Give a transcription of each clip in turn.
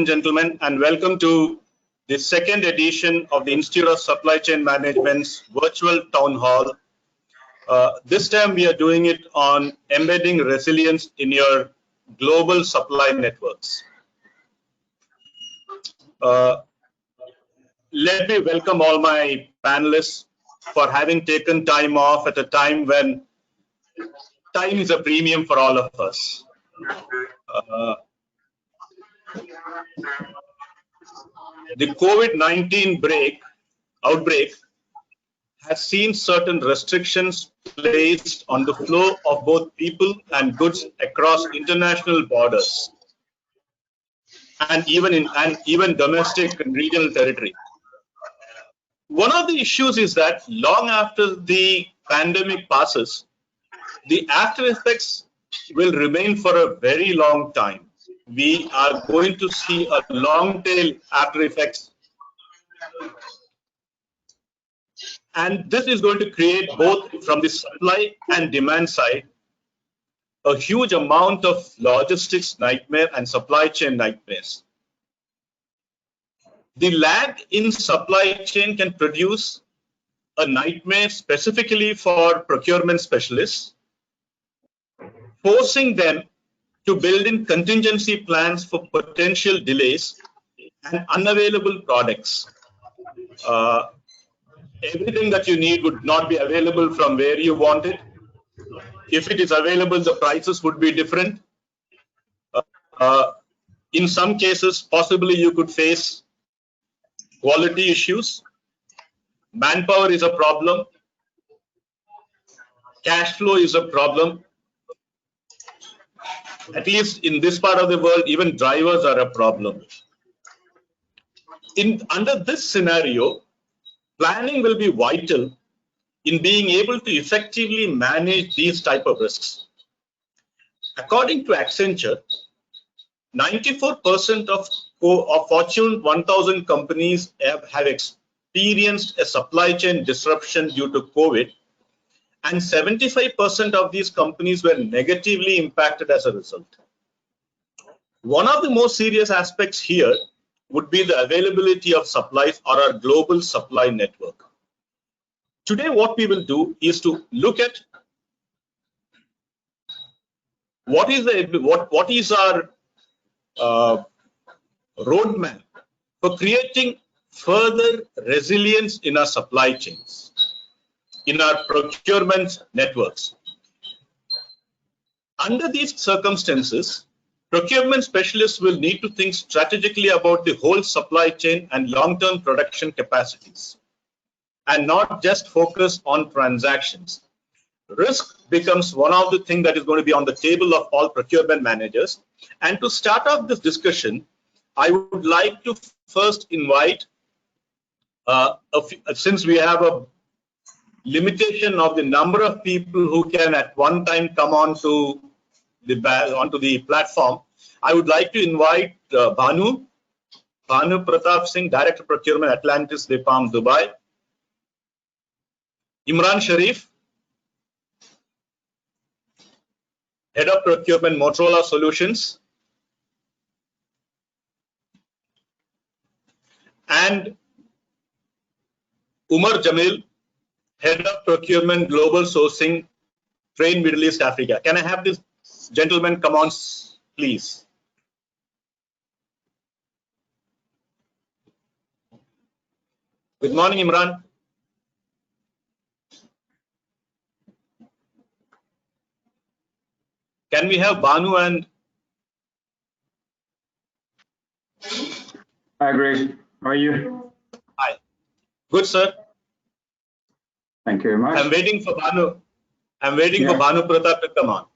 and gentlemen, and welcome to the second edition of the Institute of Supply Chain Management's virtual town hall. This time we are doing it on embedding resilience in your global supply networks. Let me welcome all my panelists for having taken time off at a time when time is a premium for all of us. The COVID-19 outbreak has seen certain restrictions placed on the flow of both people and goods across international borders, and even domestic and regional territory. One of the issues is that long after the pandemic passes, the after effects will remain for a very long time. We are going to see a long tail after effects, and this is going to create, both from the supply and demand side, a huge amount of logistics nightmare and supply chain nightmares. The lag in supply chain can produce a nightmare specifically for procurement specialists, forcing them to build in contingency plans for potential delays and unavailable products. Everything that you need would not be available from where you want it. If it is available, the prices would be different. In some cases, possibly you could face quality issues. Manpower is a problem. Cash flow is a problem. At least in this part of the world, even drivers are a problem. Under this scenario, planning will be vital in being able to effectively manage these type of risks. According to Accenture, 94% of Fortune 1000 companies have experienced a supply chain disruption due to COVID, and 75% of these companies were negatively impacted as a result. One of the most serious aspects here would be the availability of supplies or our global supply network. Today, what we will do is to look at what is our roadmap for creating further resilience in our supply chains, in our procurement networks. Under these circumstances, procurement specialists will need to think strategically about the whole supply chain and long-term production capacities, and not just focus on transactions. Risk becomes one of the things that is going to be on the table of all procurement managers. And to start off this discussion, I would like to first invite, since we have a limitation of the number of people who can at one time come onto the platform, I would like to invite Bhanu Pratap Singh, Director Procurement, Atlantis, Palm, Dubai. Imran Shareef, Head of Procurement, Motorola Solutions. And Umar Jamil, Head of Procurement, Global Sourcing, Trane, Middle East, Africa. Can I have this gentleman come on, please? Good morning, Imran. Can we have Bhanu and... Hi, Girish. How are you? Hi. Good, sir. Thank you very much. I'm waiting for Bhanu. I'm waiting for Bhanu Pratap to come on.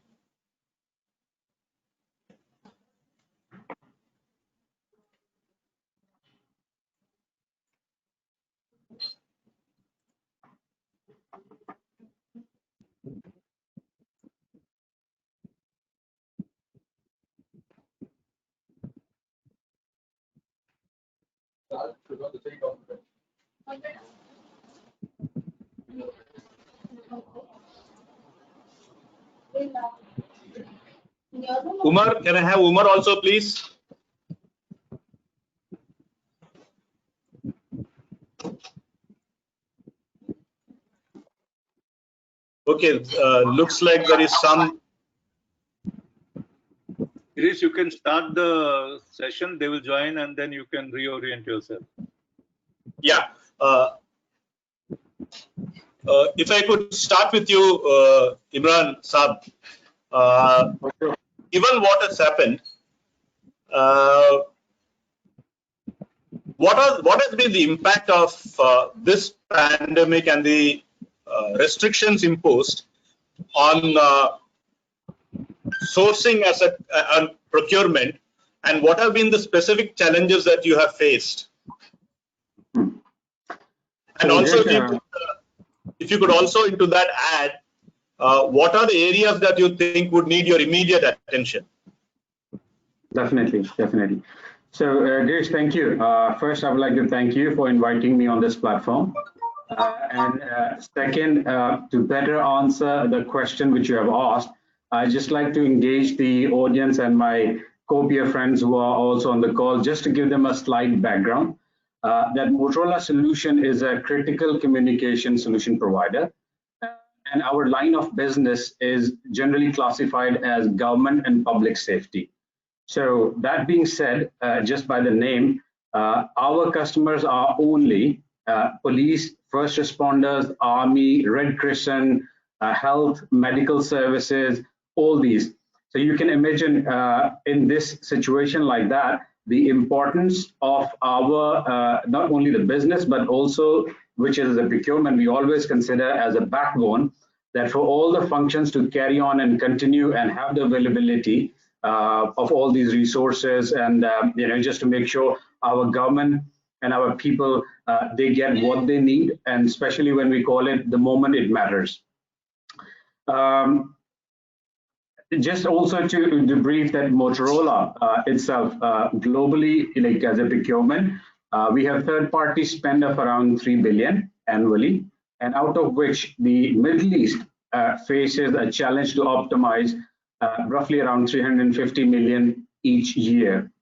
Umar, can I have Umar also, please? Okay, looks like there is some. Girish, you can start the session. They will join, and then you can reorient yourself. Yeah. If I could start with you, Imran Saab. Given what has happened, what has been the impact of this pandemic and the restrictions imposed on sourcing as a procurement, and what have been the specific challenges that you have faced? And also, if you could also into that add, what are the areas that you think would need your immediate attention? Definitely. So, Girish, thank you. First, I would like to thank you for inviting me on this platform. And second, to better answer the question which you have asked, I'd just like to engage the audience and my co-peer friends who are also on the call, just to give them a slight background. That Motorola Solution is a critical communication solution provider. And our line of business is generally classified as government and public safety. So that being said, just by the name, our customers are only police, first responders, army, Red Crescent, health, medical services, all these. So you can imagine in this situation like that, the importance of our, not only the business, but also, which is the procurement, we always consider as a backbone, that for all the functions to carry on and continue and have the availability of all these resources, and just to make sure our government and our people, they get what they need, and especially when we call it the moment it matters. Just also to debrief that Motorola itself, globally, like as a procurement, we have third-party spend of around 3 billion annually, and out of which the Middle East faces a challenge to optimize roughly around 350 million each year.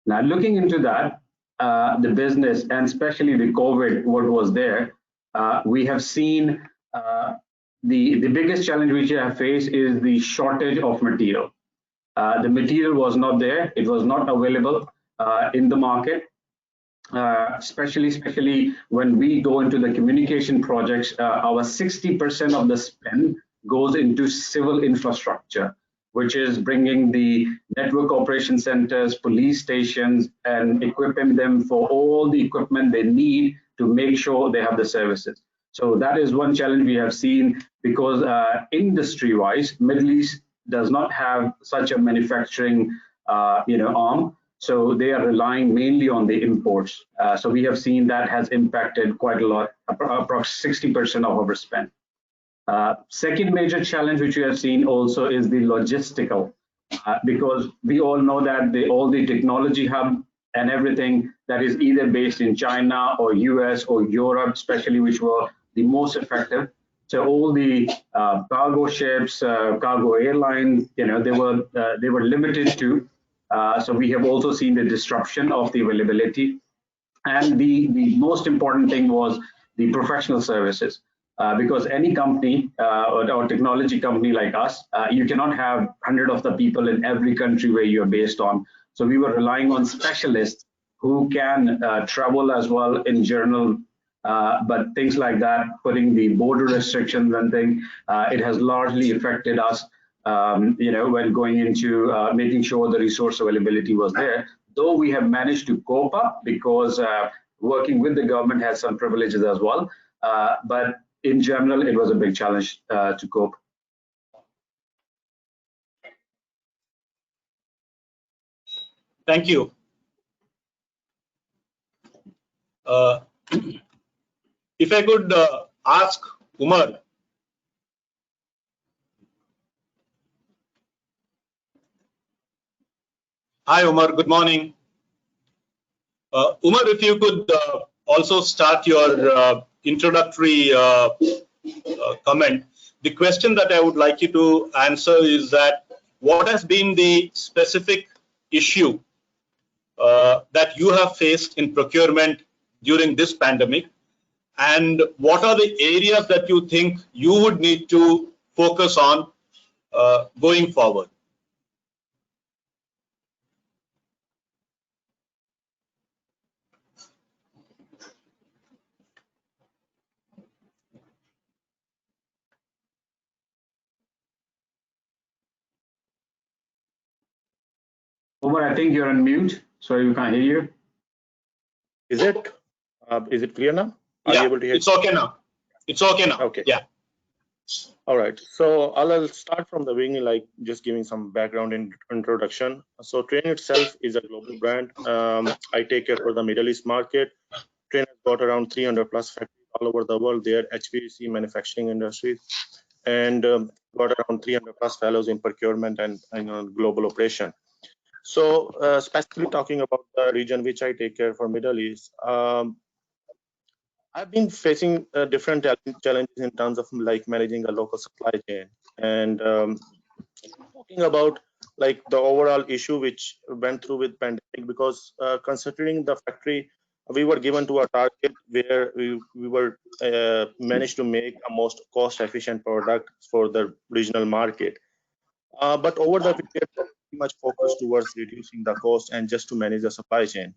Now, looking into that, the business and especially the COVID, what was there, we have seen the biggest challenge which we have faced is the shortage of material. The material was not there; it was not available in the market. Especially when we go into the communication projects, our 60% of the spend goes into civil infrastructure, which is bringing the network operation centers, police stations, and equipping them for all the equipment they need to make sure they have the services. So that is one challenge we have seen, because industry-wise, Middle East does not have such a manufacturing arm. So they are relying mainly on the imports. So we have seen that has impacted quite a lot, approximately 60% of our spend. Second major challenge which we have seen also is the logistical, because we all know that all the technology hub and everything that is either based in China or US or Europe, especially, which were the most effective. So all the cargo ships, cargo airlines, they were limited to. So we have also seen the disruption of the availability. And the most important thing was the professional services, because any company or technology company like us, you cannot have 100 of the people in every country where you're based on. So we were relying on specialists who can travel as well in general, but things like that, putting the border restrictions and things, it has largely affected us. When going into making sure the resource availability was there, though we have managed to cope up because working with the government has some privileges as well. But in general, it was a big challenge to cope. Thank you. If I could ask Umar. Hi, Umar. Good morning. Umar, if you could also start your introductory comment. The question that I would like you to answer is that what has been the specific issue that you have faced in procurement during this pandemic, and what are the areas that you think you would need to focus on going forward? Umar, I think you're on mute, so we can't hear you. Is it clear now? Are you able to hear? It's okay now. It's okay now. Okay. Yeah. All right. So I'll start from the beginning, like just giving some background in introduction. So Trane itself is a global brand. I take care for the Middle East market. Trane has got around 300 plus factories all over the world. They are HVAC manufacturing industries, and got around 300 plus fellows in procurement and global operation. So specifically talking about the region which I take care for Middle East, I've been facing different challenges in terms of like managing a local supply chain, and talking about like the overall issue which went through with pandemic, because considering the factory, we were given to a target where we were managed to make a most cost efficient product for the regional market. But over the period, pretty much focused towards reducing the cost and just to manage the supply chain.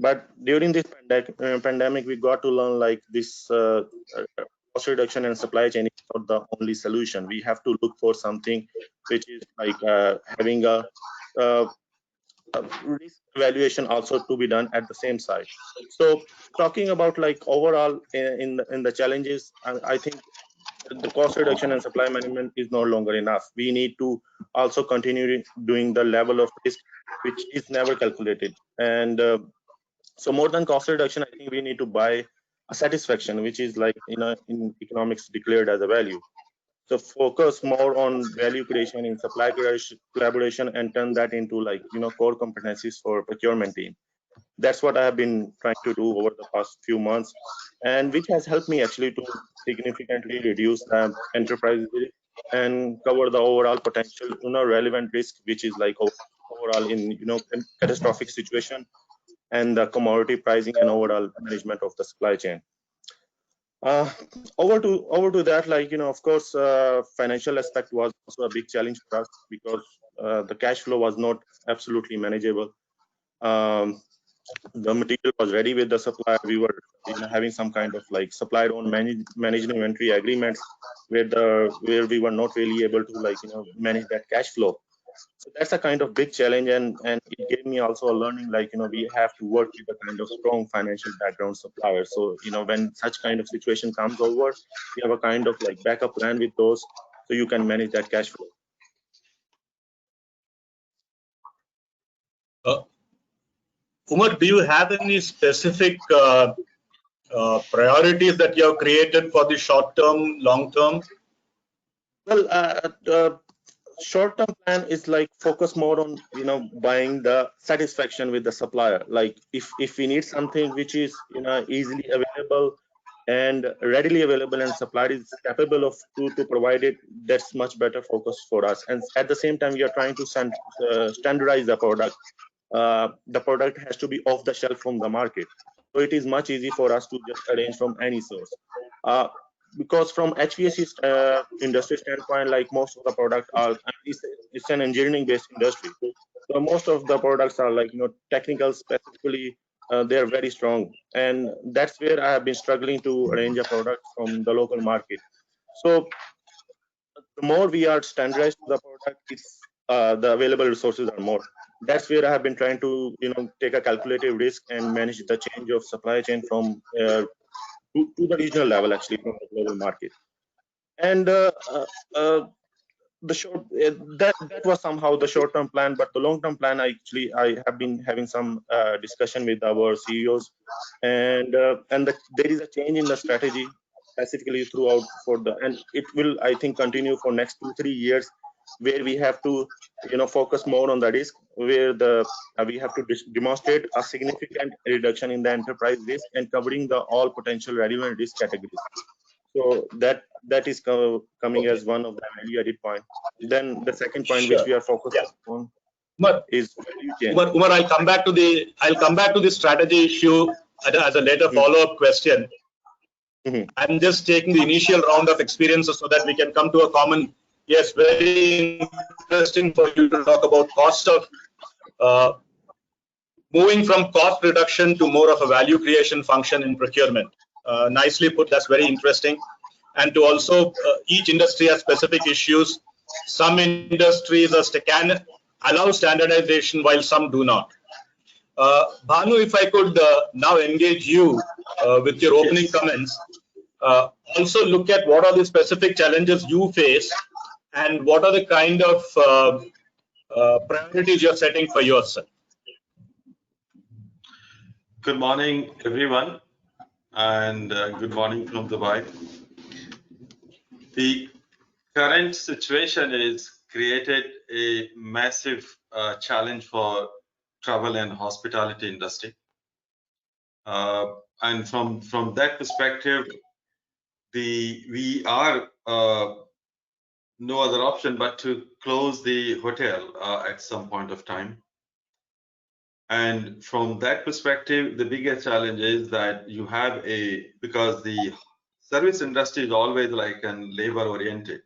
But during this pandemic, we got to learn like this cost reduction and supply chain is not the only solution. We have to look for something which is like having a risk evaluation also to be done at the same side. So talking about like overall in the challenges, I think the cost reduction and supply management is no longer enough. We need to also continue doing the level of risk which is never calculated. And so more than cost reduction, I think we need to buy a satisfaction, which is like in economics declared as a value. So focus more on value creation in supply collaboration and turn that into like core competencies for procurement team. That's what I have been trying to do over the past few months, and which has helped me actually to significantly reduce the enterprise risk and cover the overall potential relevant risk, which is like overall in catastrophic situation, and the commodity pricing and overall management of the supply chain. Over to that, like of course, financial aspect was also a big challenge for us because the cash flow was not absolutely manageable. The material was ready with the supplier. We were having some kind of like supplier owned managed inventory agreements where we were not really able to like manage that cash flow. So that's a kind of big challenge, and it gave me also a learning like we have to work with a kind of strong financial background supplier. So when such kind of situation comes over, you have a kind of like backup plan with those, so you can manage that cash flow. Umar, do you have any specific priorities that you have created for the short term, long term? Well, short-term plan is like focus more on buying the satisfaction with the supplier. Like if we need something which is easily available and readily available, and supplier is capable of to provide it, that's much better focus for us. And at the same time, we are trying to standardize the product. The product has to be off the shelf from the market, so it is much easy for us to just arrange from any source. Because from HVAC industry standpoint, like most of the product are, it's an engineering based industry. So most of the products are like, technical specifically, they're very strong. And that's where I have been struggling to arrange a product from the local market. So the more we are standardized to the product, it's the available resources are more. That's where I have been trying to, take a calculative risk and manage the change of supply chain from to the regional level, actually, from the global market. And the that was somehow the short-term plan, but the long-term plan, I have been having some discussion with our CEOs, and there is a change in the strategy specifically throughout and it will, I think, continue for next 2-3 years, where we have to focus more on the risk, where we have to demonstrate a significant reduction in the enterprise risk and covering the all potential relevant risk categories. So that is coming as one of the value added point. Then the second point which we are focused on is value chain. Umar, I'll come back to the strategy issue as a later follow-up question. I'm just taking the initial round of experiences so that we can come to a common Yes, very interesting for you to talk about cost of moving from cost reduction to more of a value creation function in procurement. Nicely put, that's very interesting. And to also, each industry has specific issues. Some industries can allow standardization while some do not. Bhanu, if I could now engage you with your opening comments, also look at what are the specific challenges you face and what are the kind of priorities you're setting for yourself. Good morning, everyone, and good morning from Dubai. The current situation is created a massive challenge for travel and hospitality industry. And from that perspective, we are no other option but to close the hotel at some point of time. And from that perspective, the biggest challenge is that you have because the service industry is always like an labor oriented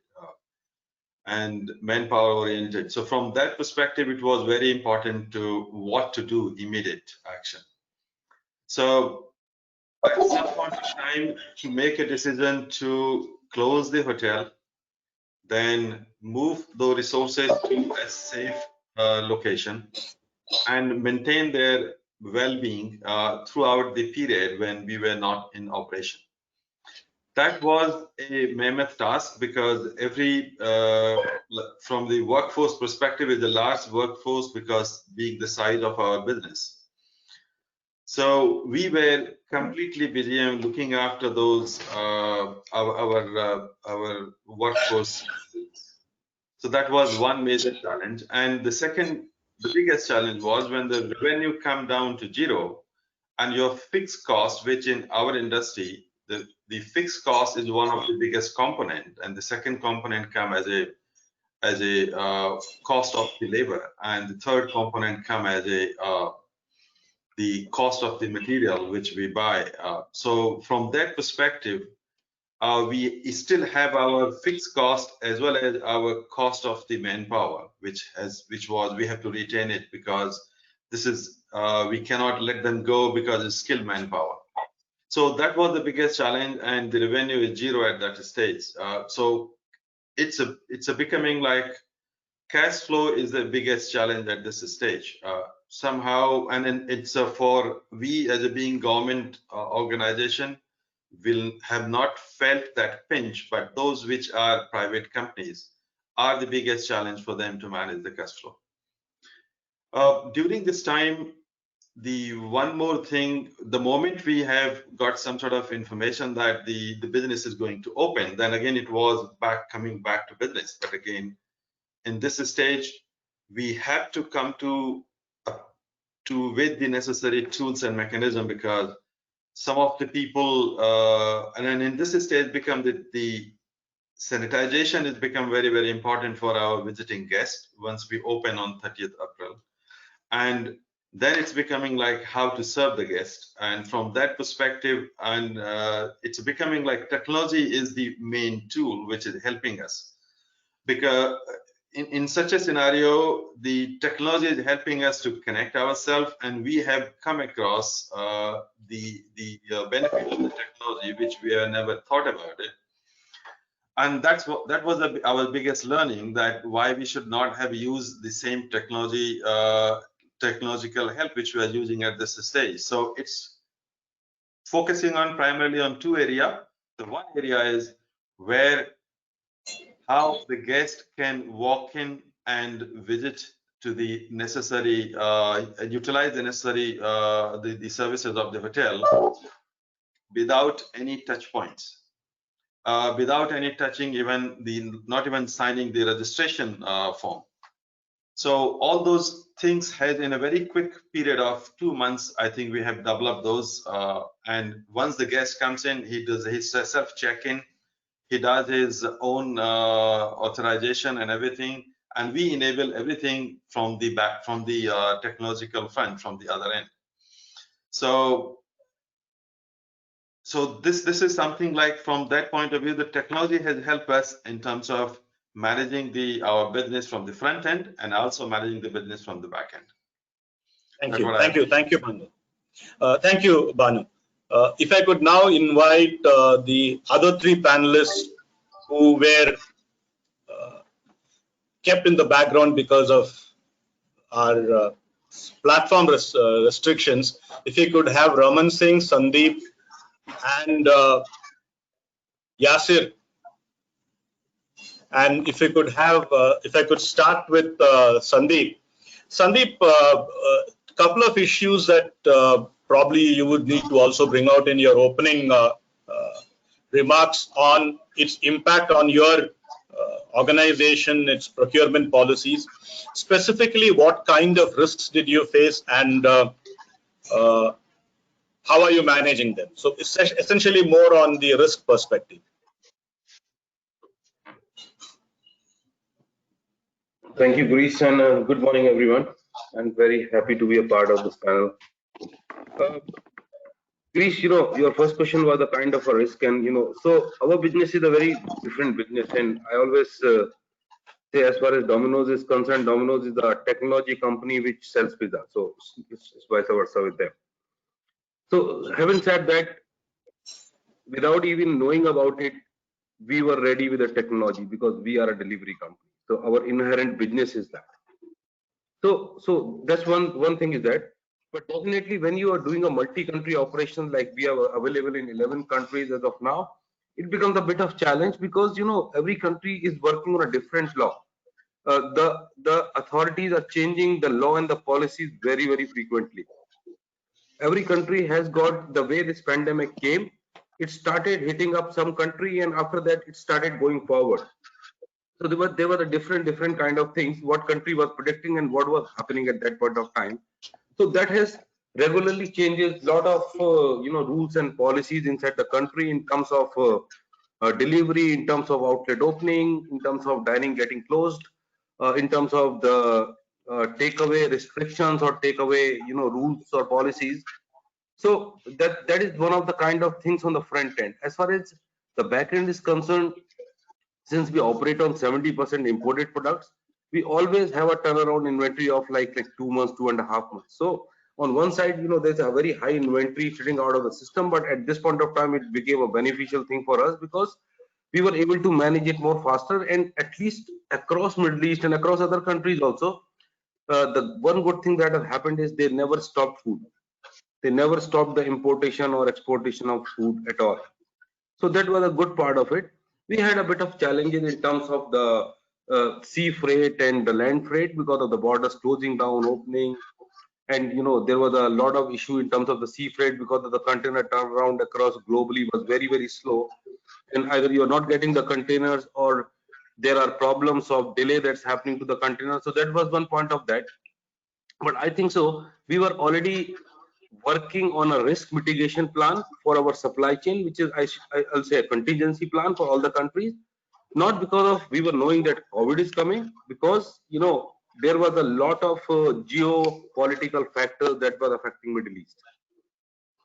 and manpower oriented. So from that perspective, it was very important to what to do immediate action. So at some point of time, to make a decision to close the hotel, then move the resources to a safe location and maintain their well-being throughout the period when we were not in operation. That was a mammoth task because from the workforce perspective, is a large workforce because being the size of our business. So we were completely busy in looking after those our workforce. So that was one major challenge, and the biggest challenge was when the revenue come down to zero, and your fixed cost, which in our industry, the fixed cost is one of the biggest component, and the second component come as a cost of the labor, and the third component come as the cost of the material which we buy. So from that perspective, we still have our fixed cost as well as our cost of the manpower, which we have to retain it because this is we cannot let them go because it's skilled manpower. So that was the biggest challenge, and the revenue is zero at that stage. So it's becoming like cash flow is the biggest challenge at this stage. Somehow, and then it's for we as a being government organization will have not felt that pinch, but those which are private companies are the biggest challenge for them to manage the cash flow. During this time, the one more thing, the moment we have got some sort of information that the business is going to open, then again it was coming back to business. But again, in this stage, we have to come with the necessary tools and mechanism because some of the people, and then in this stage, become the sanitization has become very, very important for our visiting guests once we open on 30th April. And then it's becoming like how to serve the guest. And from that perspective, and it's becoming like technology is the main tool which is helping us. Because in such a scenario, the technology is helping us to connect ourselves, and we have come across the benefit of the technology, which we have never thought about it. And that was our biggest learning, that why we should not have used the same technology, technological help which we are using at this stage. So it's focusing on primarily on two areas. The one area is how the guest can walk in and visit to the necessary, utilize the necessary the services of the hotel without any touch points, without any touching, not even signing the registration form. So all those things had in a very quick period of 2 months, I think we have developed those. And once the guest comes in, he does his self check-in. He does his own authorization and everything, and we enable everything from the technological front, from the other end. So this is something like, from that point of view, the technology has helped us in terms of managing our business from the front end and also managing the business from the back end. Thank you, Bhanu. Thank you, Bhanu. If I could now invite the other three panelists who were kept in the background because of our platform restrictions. If you could have Raman Singh, Sandeep, and Yasir, and if you could have, if I could start with Sandeep. Sandeep, couple of issues that probably you would need to also bring out in your opening remarks on its impact on your organization, its procurement policies. Specifically, what kind of risks did you face, and how are you managing them? So essentially more on the risk perspective. Thank you, Girish, and good morning, everyone. I'm very happy to be a part of this panel. Girish, your first question was a kind of a risk, and so our business is a very different business, and I always say, as far as Domino's is concerned, Domino's is a technology company which sells pizza, so it's vice versa with them. So, having said that, without even knowing about it, we were ready with the technology because we are a delivery company. So our inherent business is that. So that's one thing is that. But definitely, when you are doing a multi-country operation like we are available in 11 countries as of now, it becomes a bit of challenge because every country is working on a different law. The authorities are changing the law and the policies very, very frequently. Every country has got the way this pandemic came. It started hitting up some country, and after that, it started going forward. So there were the different kind of things. What country was predicting and what was happening at that point of time. So that has regularly changes lot of rules and policies inside the country in terms of delivery, in terms of outlet opening, in terms of dining getting closed, in terms of the takeaway restrictions or takeaway rules or policies. So that is one of the kind of things on the front end. As far as the back end is concerned, since we operate on 70% imported products, we always have a turnaround inventory of like 2 months, 2.5 months. So on one side, there's a very high inventory sitting out of the system, but at this point of time, it became a beneficial thing for us because we were able to manage it more faster, and at least across Middle East and across other countries also, the one good thing that has happened is they never stopped food. They never stopped the importation or exportation of food at all. So that was a good part of it. We had a bit of challenges in terms of the sea freight and the land freight because of the borders closing down, opening, and there was a lot of issue in terms of the sea freight because of the container turnaround across globally was very, very slow, and either you're not getting the containers or there are problems of delay that's happening to the container. So that was one point of that. But I think so we were already working on a risk mitigation plan for our supply chain, which is I'll say a contingency plan for all the countries, not because of we were knowing that COVID is coming, because there was a lot of geopolitical factors that were affecting Middle East.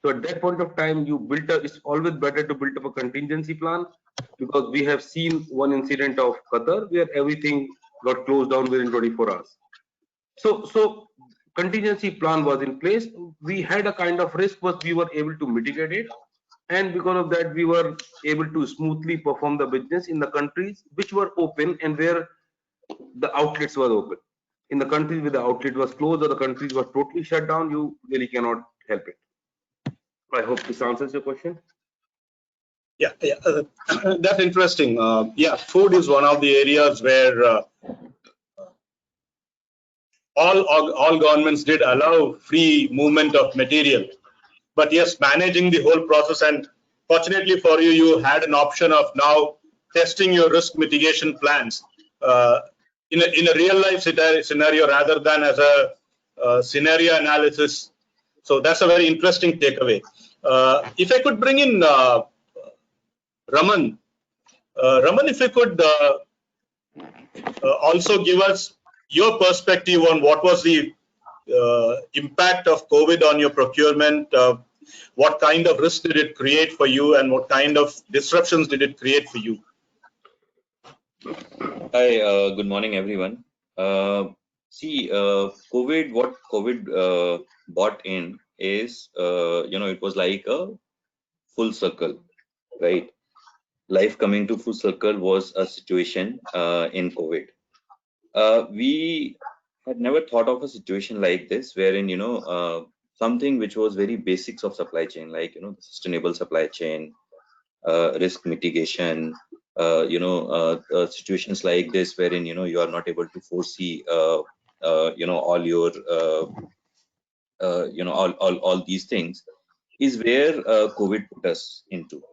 So at that point of time, it's always better to build up a contingency plan, because we have seen one incident of Qatar where everything got closed down within 24 hours. So contingency plan was in place. We had a kind of risk, but we were able to mitigate it, and because of that, we were able to smoothly perform the business in the countries which were open and where the outlets were open. In the countries where the outlet was closed or the countries were totally shut down, you really cannot help it. I hope this answers your question. Yeah, that's interesting. Yeah, food is one of the areas where all governments did allow free movement of material, but yes, managing the whole process, and fortunately for you, you had an option of now testing your risk mitigation plans in a real life scenario rather than as a scenario analysis. So that's a very interesting takeaway. If I could bring in Raman, if you could also give us your perspective on what was the impact of COVID on your procurement, what kind of risk did it create for you, and what kind of disruptions did it create for you? Hi, good morning, everyone. COVID, what COVID brought in is, it was like a full circle, right? Life coming to full circle was a situation in COVID. We had never thought of a situation like this, wherein, something which was very basics of supply chain, like, the sustainable supply chain, risk mitigation, situations like this wherein you are not able to foresee all your all these things is where COVID put us into.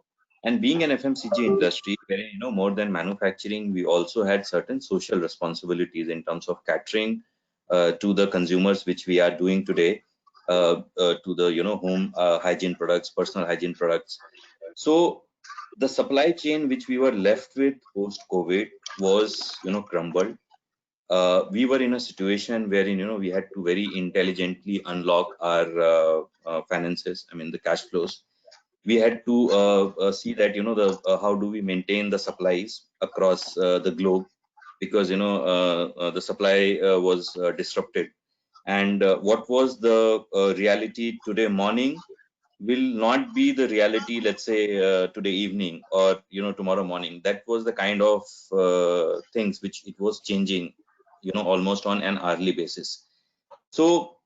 And being an FMCG industry, wherein more than manufacturing, we also had certain social responsibilities in terms of catering to the consumers, which we are doing today, to the home hygiene products, personal hygiene products. So the supply chain which we were left with post COVID was crumbled. We were in a situation wherein we had to very intelligently unlock our finances, I mean the cash flows. We had to see that the how do we maintain the supplies across the globe, because the supply was disrupted. And what was the reality today morning will not be the reality, let's say today evening or tomorrow morning. That was the kind of things which it was changing almost on an hourly basis. So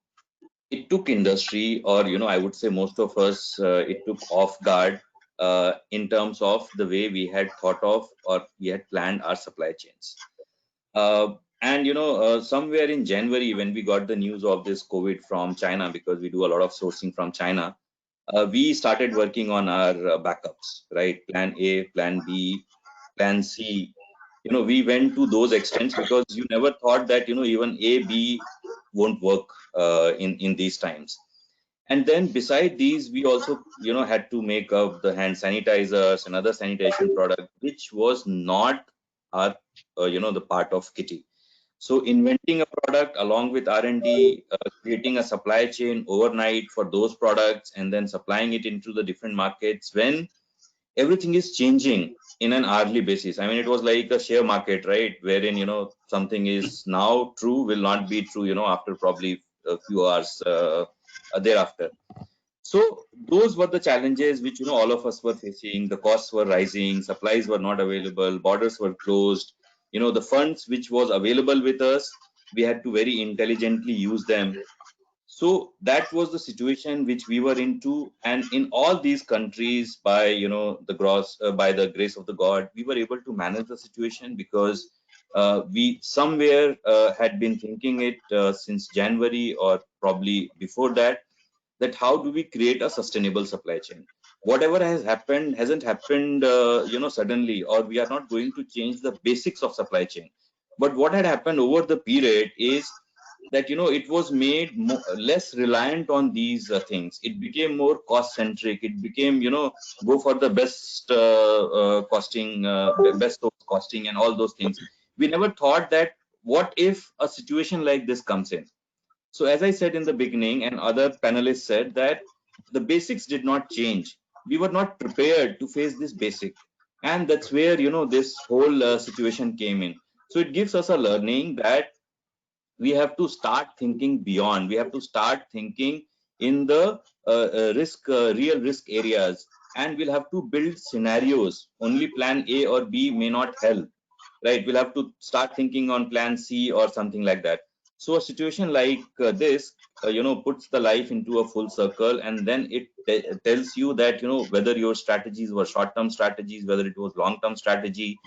it took industry, or I would say most of us, it took off guard in terms of the way we had thought of or we had planned our supply chains. And somewhere in January, when we got the news of this COVID from China, because we do a lot of sourcing from China, we started working on our backups, right? Plan A, Plan B, Plan C. We went to those extents because you never thought that even A, B won't work in these times. And then beside these, we also had to make up the hand sanitizers and other sanitation product, which was not our the part of kitty. So inventing a product along with R&D, creating a supply chain overnight for those products, and then supplying it into the different markets when everything is changing in an hourly basis. I mean, it was like a share market, right? Wherein, something is now true will not be true, after probably a few hours thereafter. So those were the challenges which, all of us were facing. The costs were rising, supplies were not available, borders were closed. The funds which was available with us, we had to very intelligently use them. So that was the situation which we were into. And in all these countries, by, by the grace of the God, we were able to manage the situation because we somewhere had been thinking it since January or probably before that, that how do we create a sustainable supply chain. Whatever has happened hasn't happened suddenly, or we are not going to change the basics of supply chain. But what had happened over the period is that it was made less reliant on these things. It became more cost centric. It became go for the best costing, best costing and all those things. We never thought that what if a situation like this comes in. So as I said in the beginning, and other panelists said, that the basics did not change. We were not prepared to face this basic. And that's where, this whole situation came in. So it gives us a learning that we have to start thinking beyond. We have to start thinking in the real risk areas. And we'll have to build scenarios. Only plan A or B may not help, right? We'll have to start thinking on plan C or something like that. So a situation like this, puts the life into a full circle, and then it tells you that, whether your strategies were short-term strategies, whether it was long-term strategy,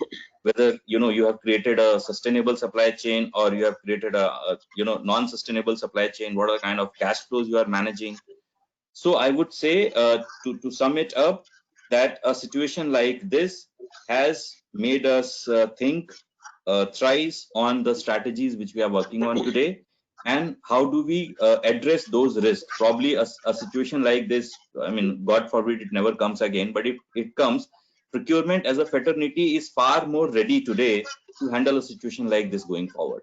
whether, you have created a sustainable supply chain or you have created a non-sustainable supply chain, what are the kind of cash flows you are managing. So I would say, to sum it up, that a situation like this has made us think thrice on the strategies which we are working on today, and how do we address those risks. Probably a situation like this, I mean, God forbid it never comes again, but if it comes, procurement as a fraternity is far more ready today to handle a situation like this going forward.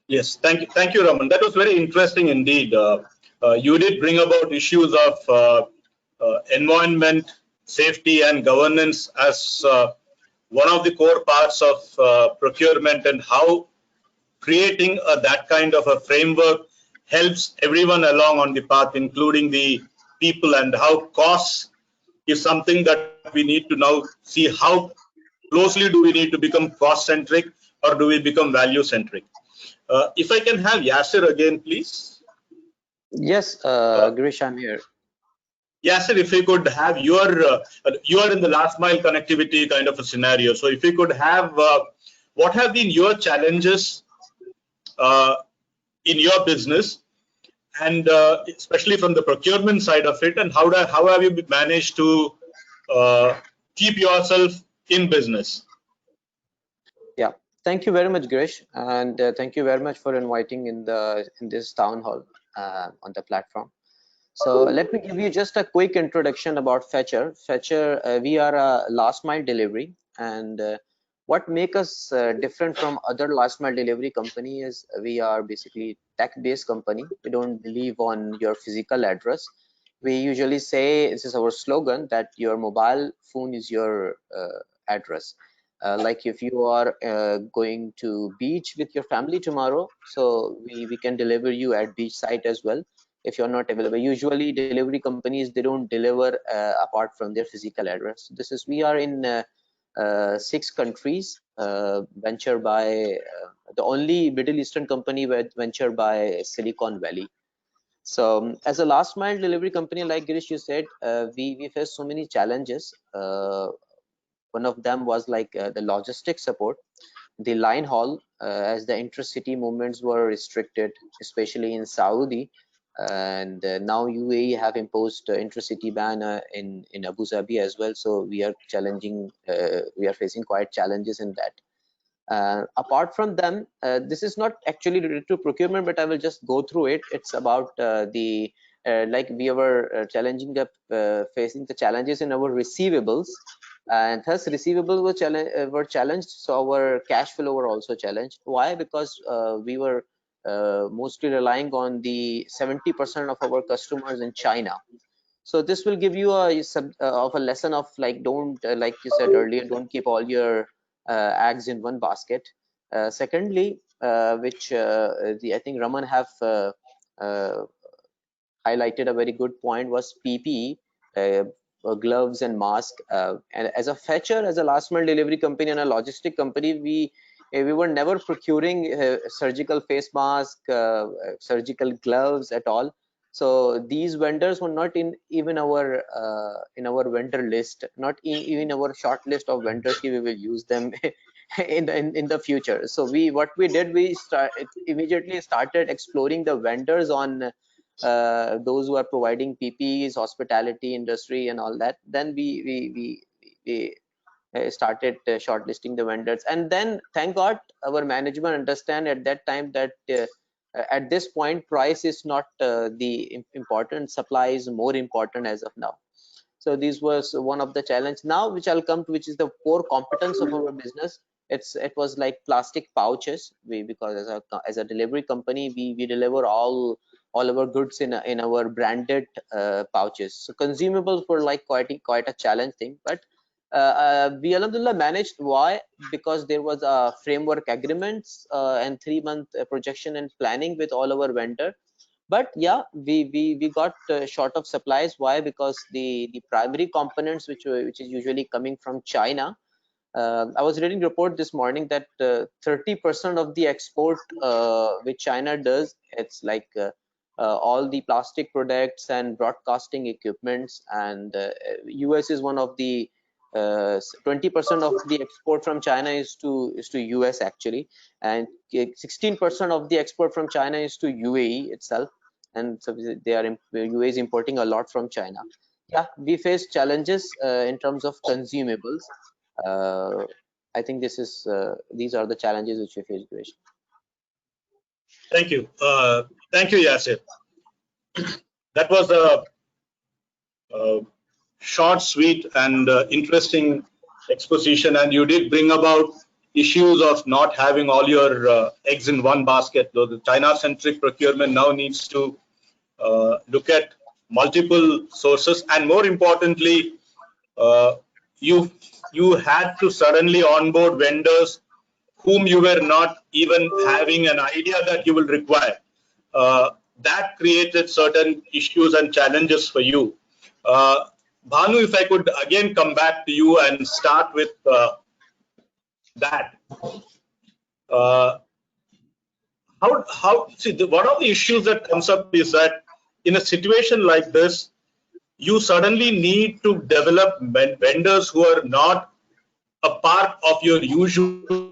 Yes, thank you, Raman. That was very interesting indeed. You did bring about issues of environment, safety, and governance as one of the core parts of procurement, and how creating that kind of a framework helps everyone along on the path, including the people, and how costs is something that we need to now see how closely do we need to become cost centric or do we become value centric. If I can have Yasir again, please. Yes, Girish, I'm here. Yasir, if we could have you are in the last mile connectivity kind of a scenario. So if we could have, what have been your challenges in your business, and especially from the procurement side of it, and how have you managed to keep yourself in business? Yeah, thank you very much, Girish, and thank you very much for inviting in this town hall on the platform. So let me give you just a quick introduction about fetchr. Fetchr, we are a last mile delivery, and what makes us different from other last mile delivery company is we are basically tech-based company. We don't believe on your physical address. We usually say, this is our slogan, that your mobile phone is your address. Like if you are going to beach with your family tomorrow, so we can deliver you at beach site as well if you're not available. Usually delivery companies, they don't deliver apart from their physical address. We are in 6 countries, ventured by the only Middle Eastern company ventured by Silicon Valley. So as a last mile delivery company, like Girish, you said, we face so many challenges. One of them was like the logistic support, the line haul, as the intercity movements were restricted, especially in Saudi, and now UAE have imposed intercity ban in Abu Dhabi as well. So we are facing quite challenges in that. Apart from them, this is not actually related to procurement, but I will just go through it. It's about like we were facing the challenges in our receivables, and thus receivables were challenged, so our cash flow were also challenged. Why? Because we were mostly relying on the 70% of our customers in China. So this will give you a lesson of like, don't like you said earlier, don't keep all your eggs in one basket. Secondly, which I think Raman have highlighted a very good point, was PPE, gloves and mask. And as a fetchr, as a last mile delivery company and a logistic company, we were never procuring surgical face mask, surgical gloves at all. So these vendors were not even our vendor list, not even our short list of vendors. We will use them in the future. So what we did, we immediately started exploring the vendors on those who are providing PPEs, hospitality industry and all that. Then we started shortlisting the vendors, and then thank God our management understand at that time that at this point price is not the important, supply is more important as of now. So this was one of the challenge now, which I'll come to, which is the core competence of our business. It was like plastic pouches. Because as a delivery company, we deliver all our goods in our branded pouches. So consumables were like quite a challenge thing, but we alhamdulillah managed. Why? Because there was a framework agreements and 3-month projection and planning with all our vendor. But yeah, we got short of supplies. Why? Because the primary components, which is usually coming from China. I was reading a report this morning that 30% of the export which China does, it's like all the plastic products and broadcasting equipments, and US is one of the 20% of the export from China is to US actually, and 16% of the export from China is to UAE itself, and so UAE is importing a lot from China. Yeah, we face challenges in terms of consumables. I think these are the challenges which we face, Girish. Thank you. Thank you, Yasir. That was a short, sweet, and interesting exposition, and you did bring about issues of not having all your eggs in one basket. Though the China-centric procurement now needs to look at multiple sources, and more importantly, you had to suddenly onboard vendors whom you were not even having an idea that you will require. That created certain issues and challenges for you. Bhanu, if I could again come back to you and start with that. One of the issues that comes up is that in a situation like this, you suddenly need to develop vendors who are not a part of your usual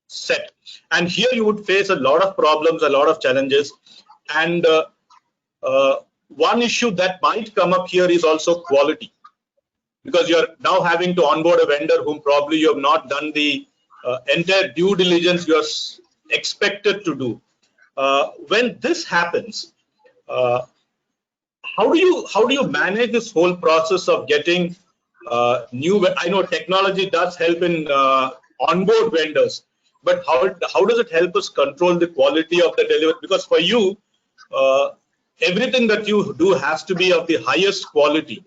set, and here you would face a lot of problems, a lot of challenges, and one issue that might come up here is also quality, because you're now having to onboard a vendor whom probably you have not done the entire due diligence you're expected to do. When this happens, how do you manage this whole process of getting new? I know technology does help in onboard vendors, but how does it help us control the quality of the delivery? Because for you, everything that you do has to be of the highest quality,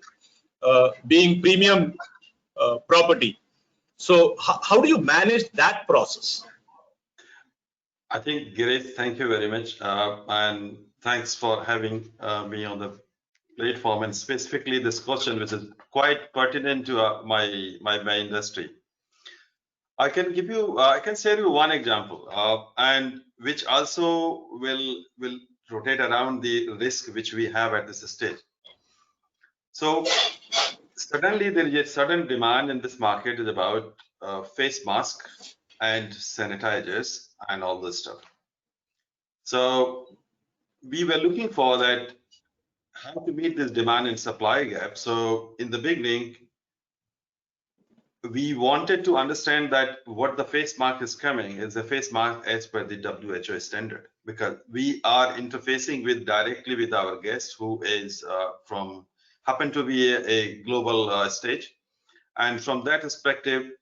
being premium property. So how do you manage that process? I think, Girish, thank you very much. And thanks for having me on the platform, and specifically this question, which is quite pertinent to my industry. I can give you, I can share you one example, and which also will rotate around the risk which we have at this stage. So suddenly there is a sudden demand in this market is about face mask and sanitizers and all this stuff. So we were looking for that, how to meet this demand and supply gap. So in the beginning, we wanted to understand that what the face mask is coming is a face mask as per the WHO standard, because we are interfacing with directly with our guest who is happen to be a global stage. And from that perspective,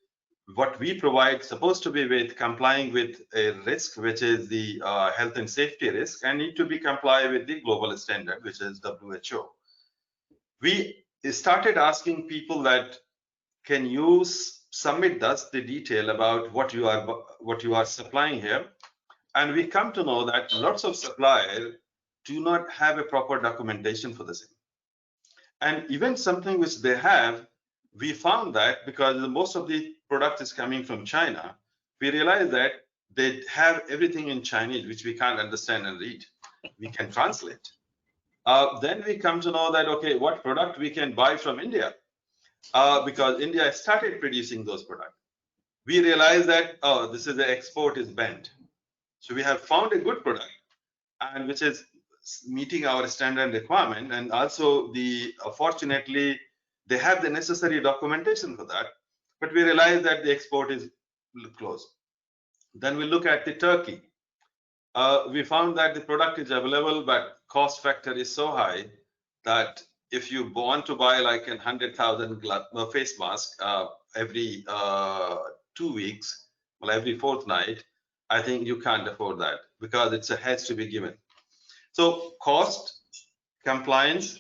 what we provide supposed to be with complying with a risk, which is the health and safety risk, and need to be comply with the global standard, which is WHO. We started asking people that, can you submit us the detail about what you are supplying here? And we come to know that lots of suppliers do not have a proper documentation for the same. And even something which they have, we found that because most of the product is coming from China, we realized that they have everything in Chinese, which we can't understand and read. We can translate. Then we come to know that, okay, what product we can buy from India? Because India started producing those products. We realized that, oh, this is the export is banned. So we have found a good product, and which is meeting our standard requirement, and also fortunately they have the necessary documentation for that, but we realize that the export is closed. Then we look at the Turkey. We found that the product is available, but cost factor is so high that if you want to buy like 100,000 face mask every 2 weeks, well, every fortnight, I think you can't afford that, because it has to be given. So cost, compliance,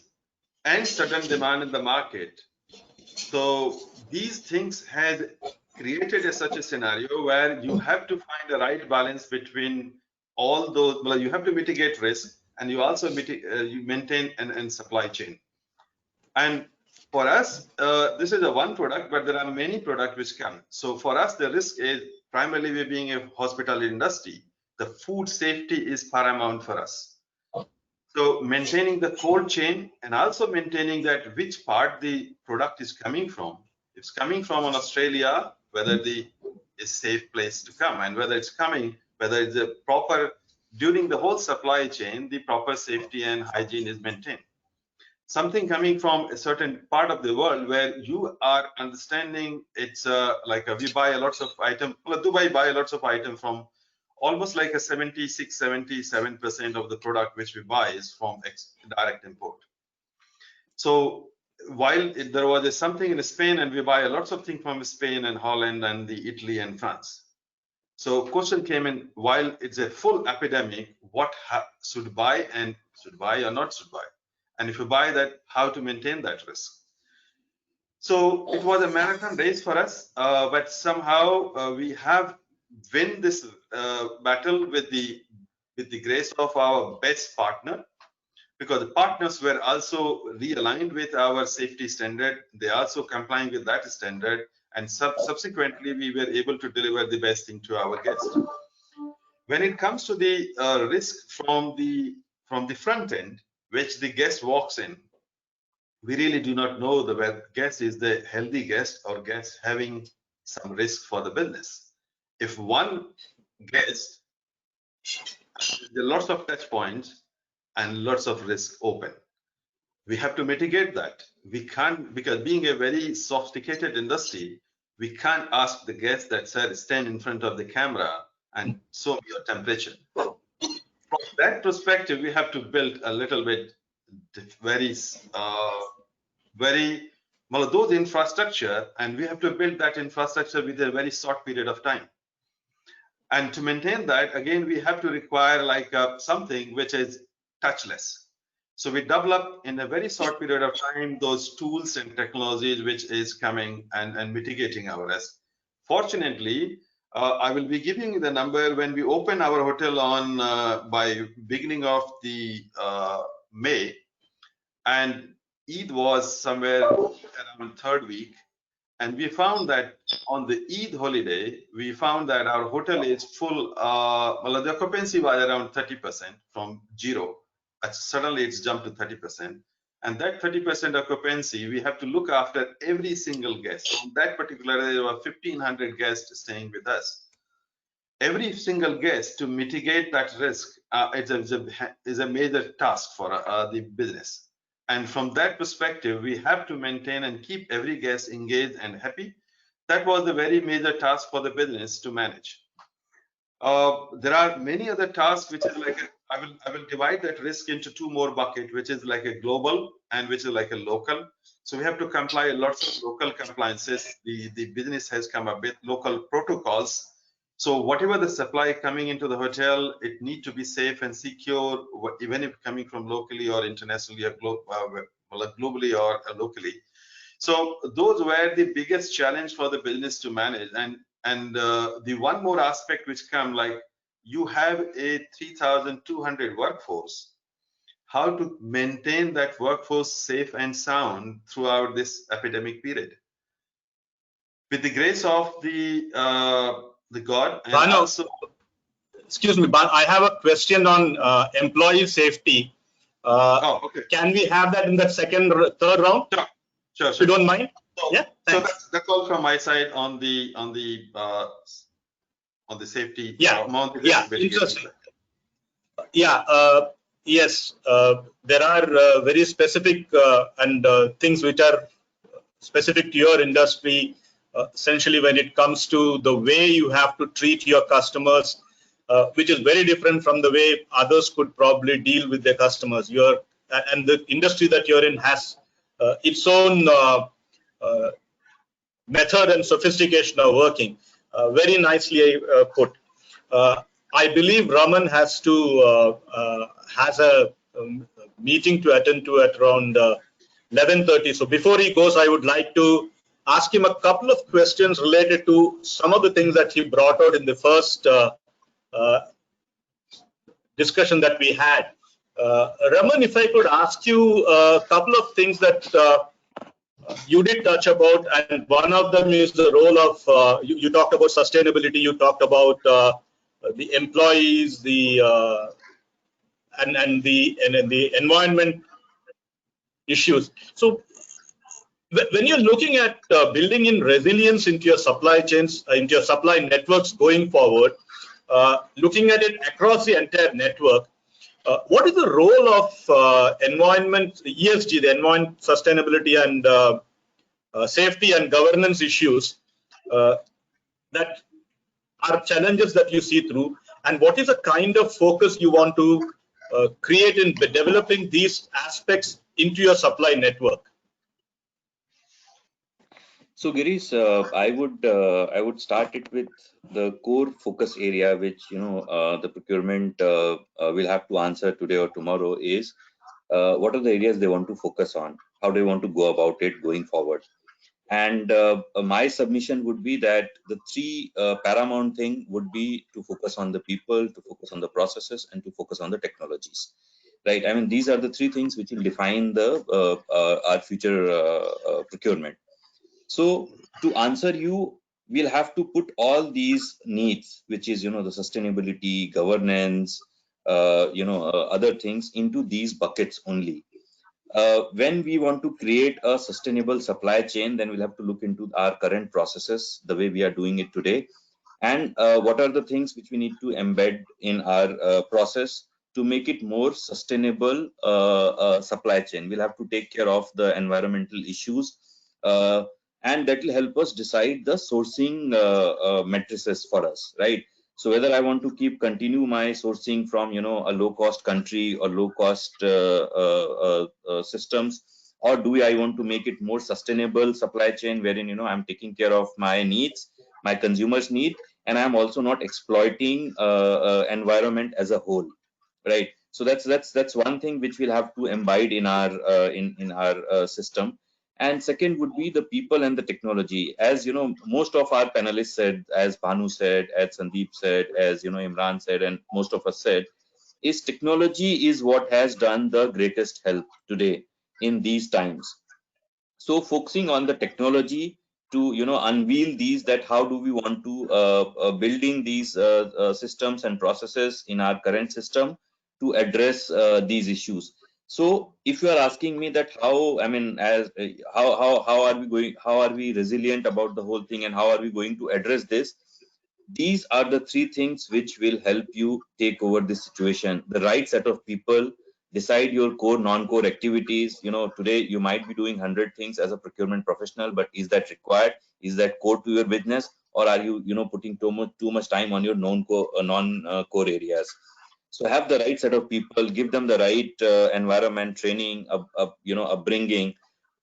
and sudden demand in the market. So these things had created such a scenario where you have to find the right balance between all those. Well, you have to mitigate risk, and you also you maintain and supply chain. And for us, this is a one product, but there are many products which come. So for us, the risk is primarily, we being a hospitality industry, the food safety is paramount for us. So maintaining the cold chain and also maintaining that which part the product is coming from. If it's coming from Australia, whether is safe place to come, and whether it's coming, whether it's a proper, during the whole supply chain, the proper safety and hygiene is maintained. Something coming from a certain part of the world where you are understanding it's we buy lots of items. Well, Dubai buy lots of items from almost like a 76-77% of the product which we buy is from direct import. So while there was something in Spain, and we buy lots of things from Spain and Holland and the Italy and France. So question came in, while it's a full epidemic, what should buy and should buy or not should buy? And if you buy that, how to maintain that risk? So it was a marathon race for us, but somehow we have win this battle with the grace of our best partner, because the partners were also realigned with our safety standard. They also complying with that standard, and subsequently we were able to deliver the best thing to our guests. When it comes to the risk from the front end, which the guest walks in, we really do not know whether guest is the healthy guest or guest having some risk for the business. If one guest, there are lots of touch points and lots of risk open. We have to mitigate that. We can't, because being a very sophisticated industry, we can't ask the guest that, sir, stand in front of the camera and show me your temperature. From that perspective, we have to build a little bit those infrastructure, and we have to build that infrastructure with a very short period of time. And to maintain that, again, we have to require like something which is touchless. So we develop in a very short period of time those tools and technologies which is coming and mitigating our risk. Fortunately, I will be giving you the number when we open our hotel on by beginning of the May, and Eid was somewhere around third week, and we found that on the Eid holiday, we found that our hotel is full. The occupancy was around 30% from zero. Suddenly it's jumped to 30%. And that 30% occupancy, we have to look after every single guest. On that particular day, there were 1,500 guests staying with us. Every single guest, to mitigate that risk is a major task for the business. And from that perspective, we have to maintain and keep every guest engaged and happy. That was the very major task for the business to manage. There are many other tasks which is like I will divide that risk into two more buckets, which is like a global and which is like a local. So we have to comply lots of local compliances. The business has come up with local protocols. So whatever the supply coming into the hotel, it need to be safe and secure, even if coming from locally or internationally or globally or locally. So those were the biggest challenge for the business to manage. And the one more aspect which come, like you have a 3,200 workforce, how to maintain that workforce safe and sound throughout this epidemic period. With the grace of the God, and Bhanu, also, excuse me, but I have a question on employee safety. okay. Can we have that in the third round? Sure. If you don't mind. Yeah. So that's all from my side on the safety. Yeah. Interesting. Yeah. Yes. There are very specific and things which are specific to your industry. Essentially, when it comes to the way you have to treat your customers, which is very different from the way others could probably deal with their customers. And the industry that you're in has its own method and sophistication of working. Very nicely put. I believe Raman has a meeting to attend to at around 11:30. So before he goes, I would like to ask him a couple of questions related to some of the things that he brought out in the first discussion that we had. Raman, if I could ask you a couple of things that you did touch about, and one of them is the role of, you talked about sustainability, you talked about the employees, and the environment issues. So when you're looking at building in resilience into your supply chains, into your supply networks going forward, looking at it across the entire network, what is the role of environment, ESG, the environment, sustainability, and safety and governance issues that are challenges that you see through, and what is the kind of focus you want to create in developing these aspects into your supply network? So Girish, I would start it with the core focus area, which the procurement will have to answer today or tomorrow, is what are the areas they want to focus on, how do they want to go about it going forward. And my submission would be that the three paramount thing would be to focus on the people, to focus on the processes, and to focus on the technologies. Right? I mean, these are the three things which will define the our future procurement. So to answer you, we'll have to put all these needs, which is, the sustainability, governance, other things into these buckets only. When we want to create a sustainable supply chain, then we'll have to look into our current processes, the way we are doing it today, and what are the things which we need to embed in our process to make it more sustainable supply chain. We'll have to take care of the environmental issues, and that will help us decide the sourcing matrices for us, right? So whether I want to continue my sourcing from, a low-cost country or low-cost systems, or do I want to make it more sustainable supply chain wherein, I'm taking care of my needs, my consumers' need, and I'm also not exploiting environment as a whole, right? So that's one thing which we'll have to imbibe in our in our system. And second would be the people and the technology. As you know, most of our panelists said, as Bhanu said, as Sandeep said, as Imran said, and most of us said, is technology is what has done the greatest help today in these times. So focusing on the technology to unveil these, that how do we want to building these systems and processes in our current system to address these issues. So if you are asking me that how, I mean, as how are we resilient about the whole thing, and how are we going to address this, these are the three things which will help you take over this situation. The right set of people, decide your core, non-core activities. Today you might be doing 100 things as a procurement professional, but is that required? Is that core to your business? Or are you, putting too much time on your non-core areas? So have the right set of people, give them the right environment, training, upbringing,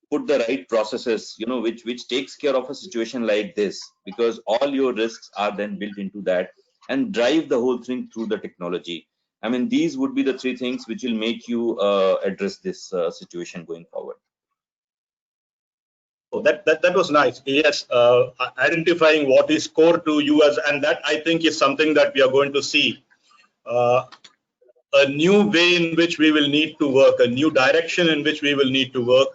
put the right processes, which takes care of a situation like this, because all your risks are then built into that, and drive the whole thing through the technology. I mean, these would be the three things which will make you address this situation going forward. Oh, that was nice. Yes, identifying what is core to you and that I think is something that we are going to see. A new way in which we will need to work, a new direction in which we will need to work,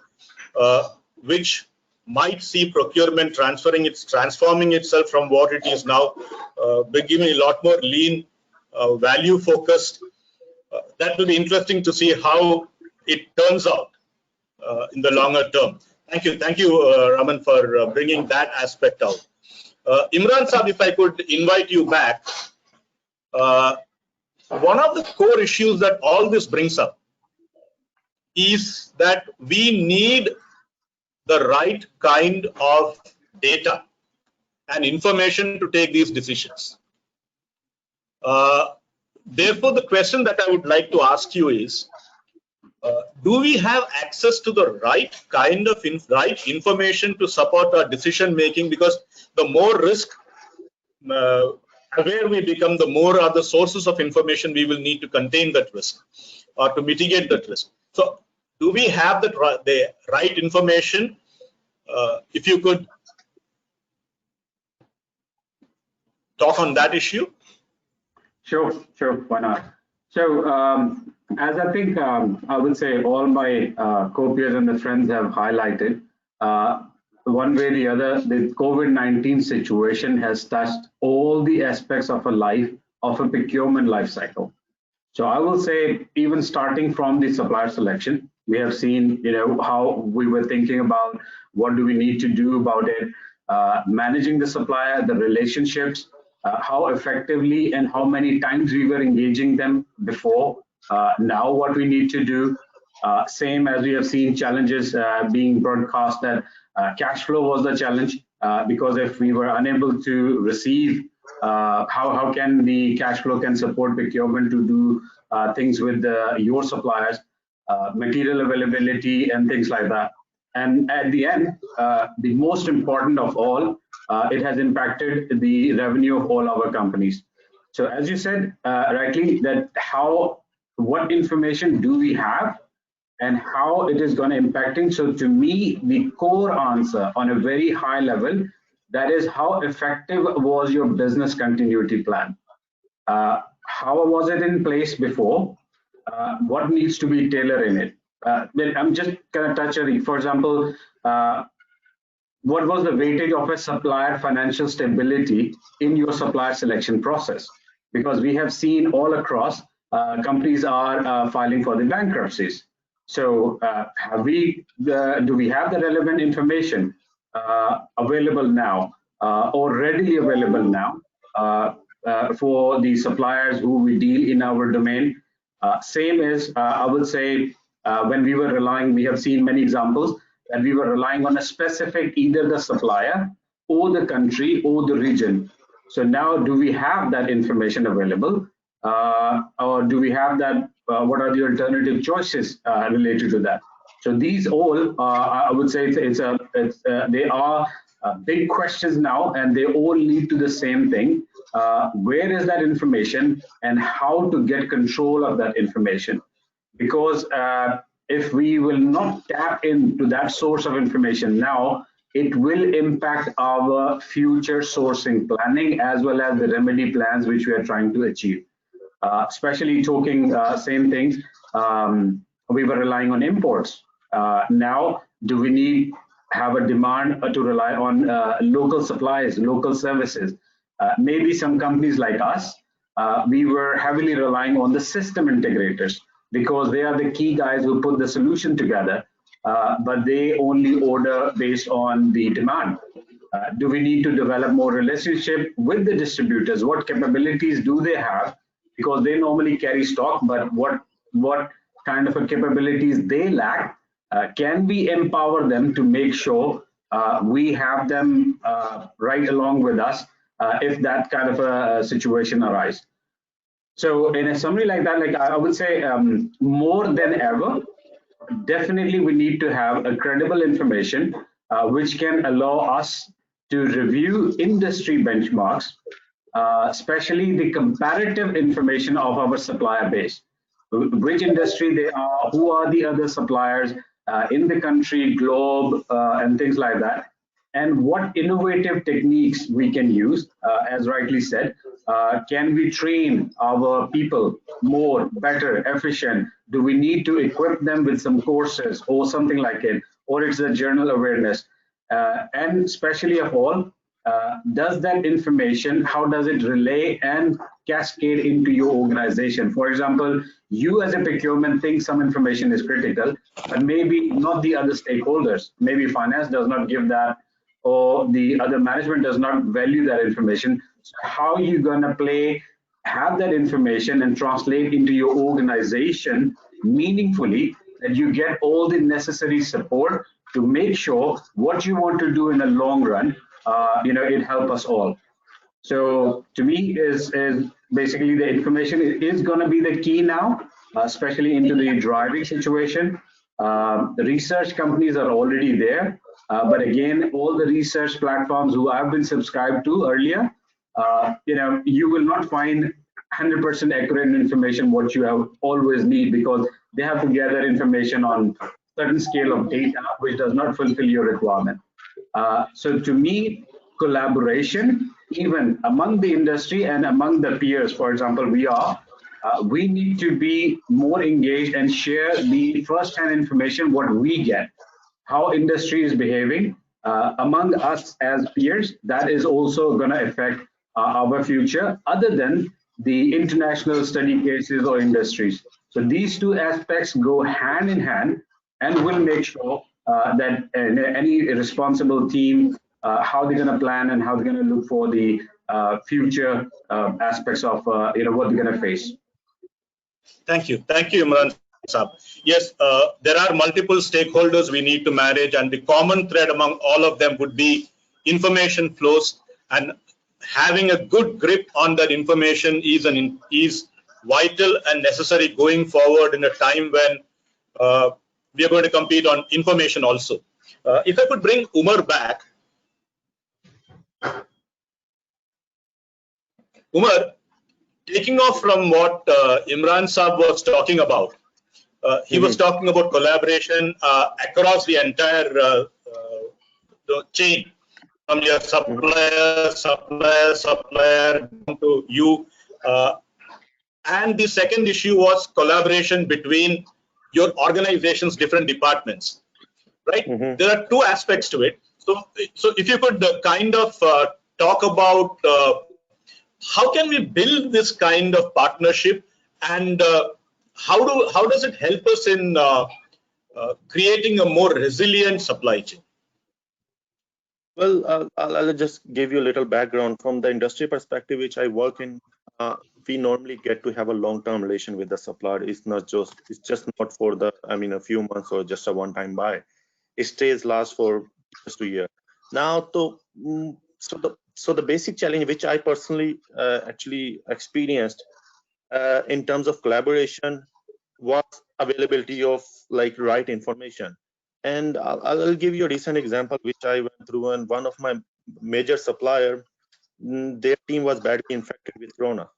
which might see procurement transforming itself from what it is now, becoming a lot more lean, value focused. That will be interesting to see how it turns out in the longer term. Thank you, Raman, for bringing that aspect out. Imran Saab, if I could invite you back. One of the core issues that all this brings up is that we need the right kind of data and information to take these decisions. Therefore, the question that I would like to ask you is, do we have access to the right kind of information to support our decision making? Because the more risk aware we become, the more are the sources of information we will need to contain that risk or to mitigate that risk. So do we have the right information? If you could talk on that issue. Sure, why not? So as I think I would say all my co-peers and the friends have highlighted, one way or the other, the COVID-19 situation has touched all the aspects of a procurement life cycle. So I will say, even starting from the supplier selection, we have seen, how we were thinking about what do we need to do about it, managing the supplier, the relationships, how effectively and how many times we were engaging them before, now what we need to do. Same as we have seen challenges being broadcast that cash flow was the challenge, because if we were unable to receive, how can the cash flow can support procurement to do things with your suppliers, material availability and things like that. And at the end, the most important of all, it has impacted the revenue of all our companies. So as you said rightly, that what information do we have and how it is going to impacting. So to me, the core answer on a very high level, that is how effective was your business continuity plan? How was it in place before? What needs to be tailored in it? Then I'm just going to touch on it. For example, what was the weightage of a supplier financial stability in your supplier selection process? Because we have seen all across companies are filing for the bankruptcies. So do we have the relevant information available now or readily available now for the suppliers who we deal in our domain? Same as I would say when we were relying, we have seen many examples that we were relying on a specific, either the supplier or the country or the region. So now do we have that information available or do we have that, what are the alternative choices related to that? So these all, I would say they are big questions now, and they all lead to the same thing. Where is that information and how to get control of that information? Because if we will not tap into that source of information now, it will impact our future sourcing planning as well as the remedy plans which we are trying to achieve. Especially talking same things, we were relying on imports. Now, do we have a demand to rely on local supplies, local services? Maybe some companies like us, we were heavily relying on the system integrators because they are the key guys who put the solution together, but they only order based on the demand. Do we need to develop more relationship with the distributors? What capabilities do they have? Because they normally carry stock, but what kind of a capabilities they lack? Can we empower them to make sure we have them right along with us if that kind of a situation arises? So in a summary like that, like I would say more than ever, definitely we need to have a credible information which can allow us to review industry benchmarks, especially the comparative information of our supplier base. Which industry they are, who are the other suppliers in the country, globe, and things like that. And what innovative techniques we can use, as rightly said. Can we train our people more, better, efficient? Do we need to equip them with some courses or something like it? Or it's a general awareness? And especially of all, does that information, how does it relay and cascade into your organization? For example, you as a procurement think some information is critical, but maybe not the other stakeholders. Maybe finance does not give that, or the other management does not value that information. So how are you going to have that information and translate into your organization meaningfully, that you get all the necessary support to make sure what you want to do in the long run, it helps us all. So to me is basically the information is going to be the key now, especially into the driving situation. The research companies are already there. But again, all the research platforms who I've been subscribed to earlier, you will not find 100% accurate information what you have always need, because they have to gather information on certain scale of data which does not fulfill your requirement. So to me, collaboration, even among the industry and among the peers, for example, we need to be more engaged and share the first-hand information what we get, how industry is behaving among us as peers. That is also going to affect our future, other than the international study cases or industries. So these two aspects go hand in hand, and will make sure that any responsible team, how they're going to plan and how they're going to look for the future aspects of what they're going to face. Thank you, Imran Saab. Yes, there are multiple stakeholders we need to manage, and the common thread among all of them would be information flows, and having a good grip on that information is vital and necessary going forward in a time when we are going to compete on information also. If I could bring Umar back. Umar, taking off from what Imran Saab was talking about, He was talking about collaboration across the entire the chain, from your supplier down to you. And the second issue was collaboration between your organization's different departments, right? There are two aspects to it. So if you could kind of talk about how can we build this kind of partnership, and how does it help us in creating a more resilient supply chain? Well, I'll just give you a little background from the industry perspective, which I work in. We normally get to have a long-term relation with the supplier. It's just not for a few months or just a one-time buy. It stays lasts for just a year. Now, so the basic challenge which I personally actually experienced in terms of collaboration was availability of like right information. And I'll give you a recent example which I went through, and one of my major supplier, their team was badly infected with corona,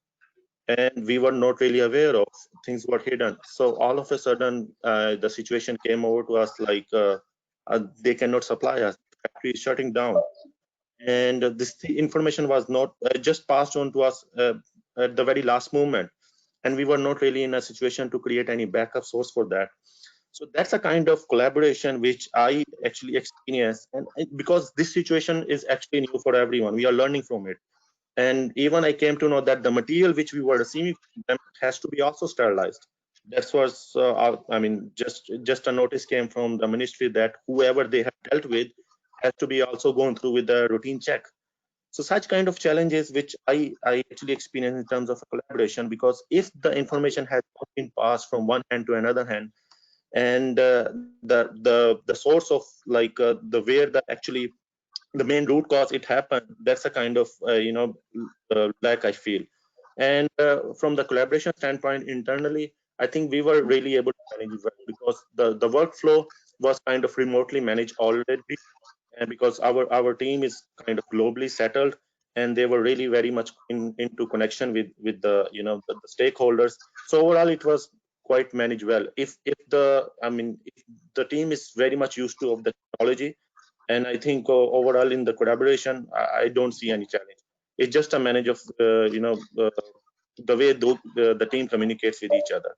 and we were not really aware of, things were hidden. So all of a sudden the situation came over to us like they cannot supply us, the factory is shutting down, and this information was not just passed on to us at the very last moment, and we were not really in a situation to create any backup source for that. So that's a kind of collaboration which I actually experienced, and because this situation is actually new for everyone, we are learning from it. And even I came to know that the material which we were receiving from them has to be also sterilized. That was just a notice came from the ministry that whoever they have dealt with has to be also gone through with the routine check. So such kind of challenges which I actually experience in terms of collaboration, because if the information has not been passed from one hand to another hand, and the source of the where the actually the main root cause it happened, that's a kind of lack I feel. And from the collaboration standpoint internally, I think we were really able to manage it well, because the workflow was kind of remotely managed already, and because our team is kind of globally settled, and they were really very much into connection with the stakeholders. So overall it was quite managed well. If the team is very much used to of the technology, and I think overall in the collaboration I don't see any challenge. It's just a manage of the way the team communicates with each other.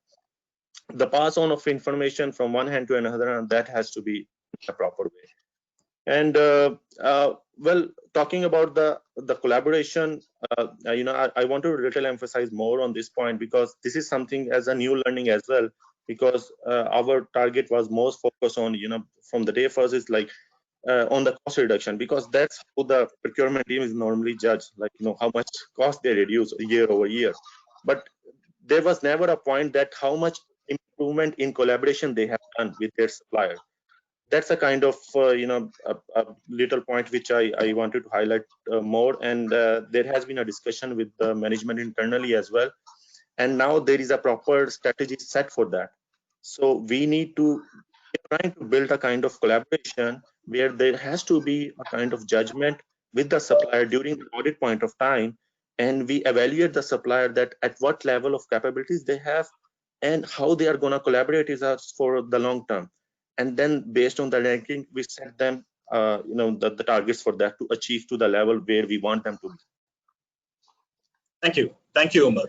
The pass on of information from one hand to another, and that has to be in a proper way. And well, talking about the collaboration, I want to little emphasize more on this point, because this is something as a new learning as well, because our target was most focused on, from the day first is like on the cost reduction, because that's how the procurement team is normally judged, like how much cost they reduce year over year. But there was never a point that how much improvement in collaboration they have done with their supplier. That's a kind of a little point which I wanted to highlight more. And there has been a discussion with the management internally as well, and now there is a proper strategy set for that. So we need to trying to build a kind of collaboration where there has to be a kind of judgment with the supplier during the audit point of time, and we evaluate the supplier that at what level of capabilities they have and how they are going to collaborate with us for the long term. And then based on the ranking, we set them the targets for that to achieve to the level where we want them to be. Thank you, Umar.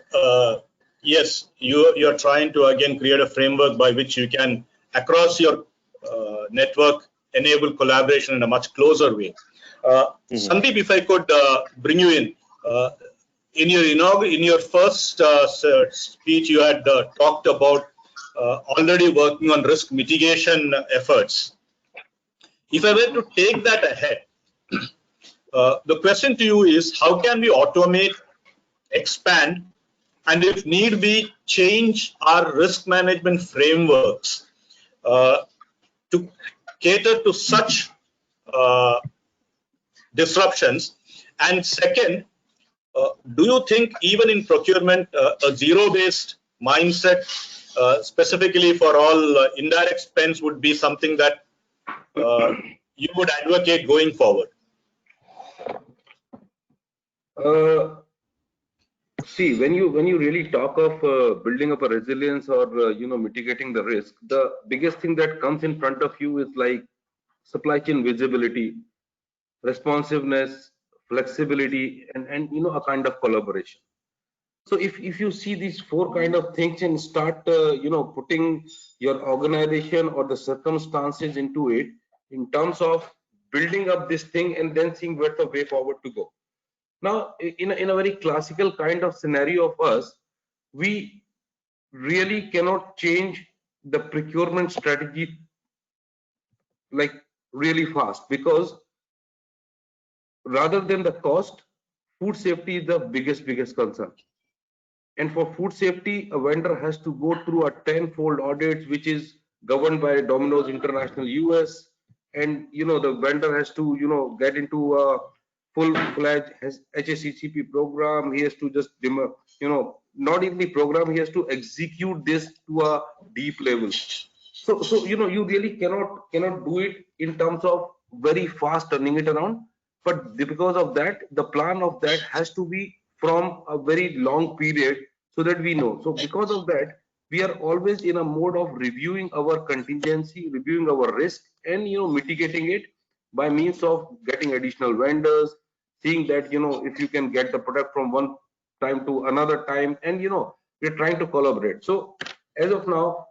Yes, you're trying to again create a framework by which you can, across your network, enable collaboration in a much closer way. Sandeep, if I could bring you in your first speech, you had talked about already working on risk mitigation efforts. If I were to take that ahead, the question to you is, how can we automate, expand, and if need be, change our risk management frameworks to cater to such disruptions? And second, do you think even in procurement, a zero-based mindset, specifically for all indirect spends, would be something that you would advocate going forward? See, when you really talk of building up a resilience or mitigating the risk, the biggest thing that comes in front of you is like supply chain visibility, responsiveness, flexibility, and a kind of collaboration. So if you see these four kind of things and start putting your organization or the circumstances into it in terms of building up this thing and then seeing where the way forward to go. Now, in a very classical kind of scenario of us, we really cannot change the procurement strategy like really fast, because rather than the cost, food safety is the biggest concern. And for food safety, a vendor has to go through a 10-fold audit, which is governed by Domino's International US. And the vendor has to get into a full-fledged HACCP program. He has to just not only program, he has to execute this to a deep level. So you really cannot do it in terms of very fast turning it around. But because of that, the plan of that has to be from a very long period, so that we know. So because of that, we are always in a mode of reviewing our contingency, reviewing our risk, and mitigating it by means of getting additional vendors, seeing that if you can get the product from one time to another time, and we're trying to collaborate. So as of now,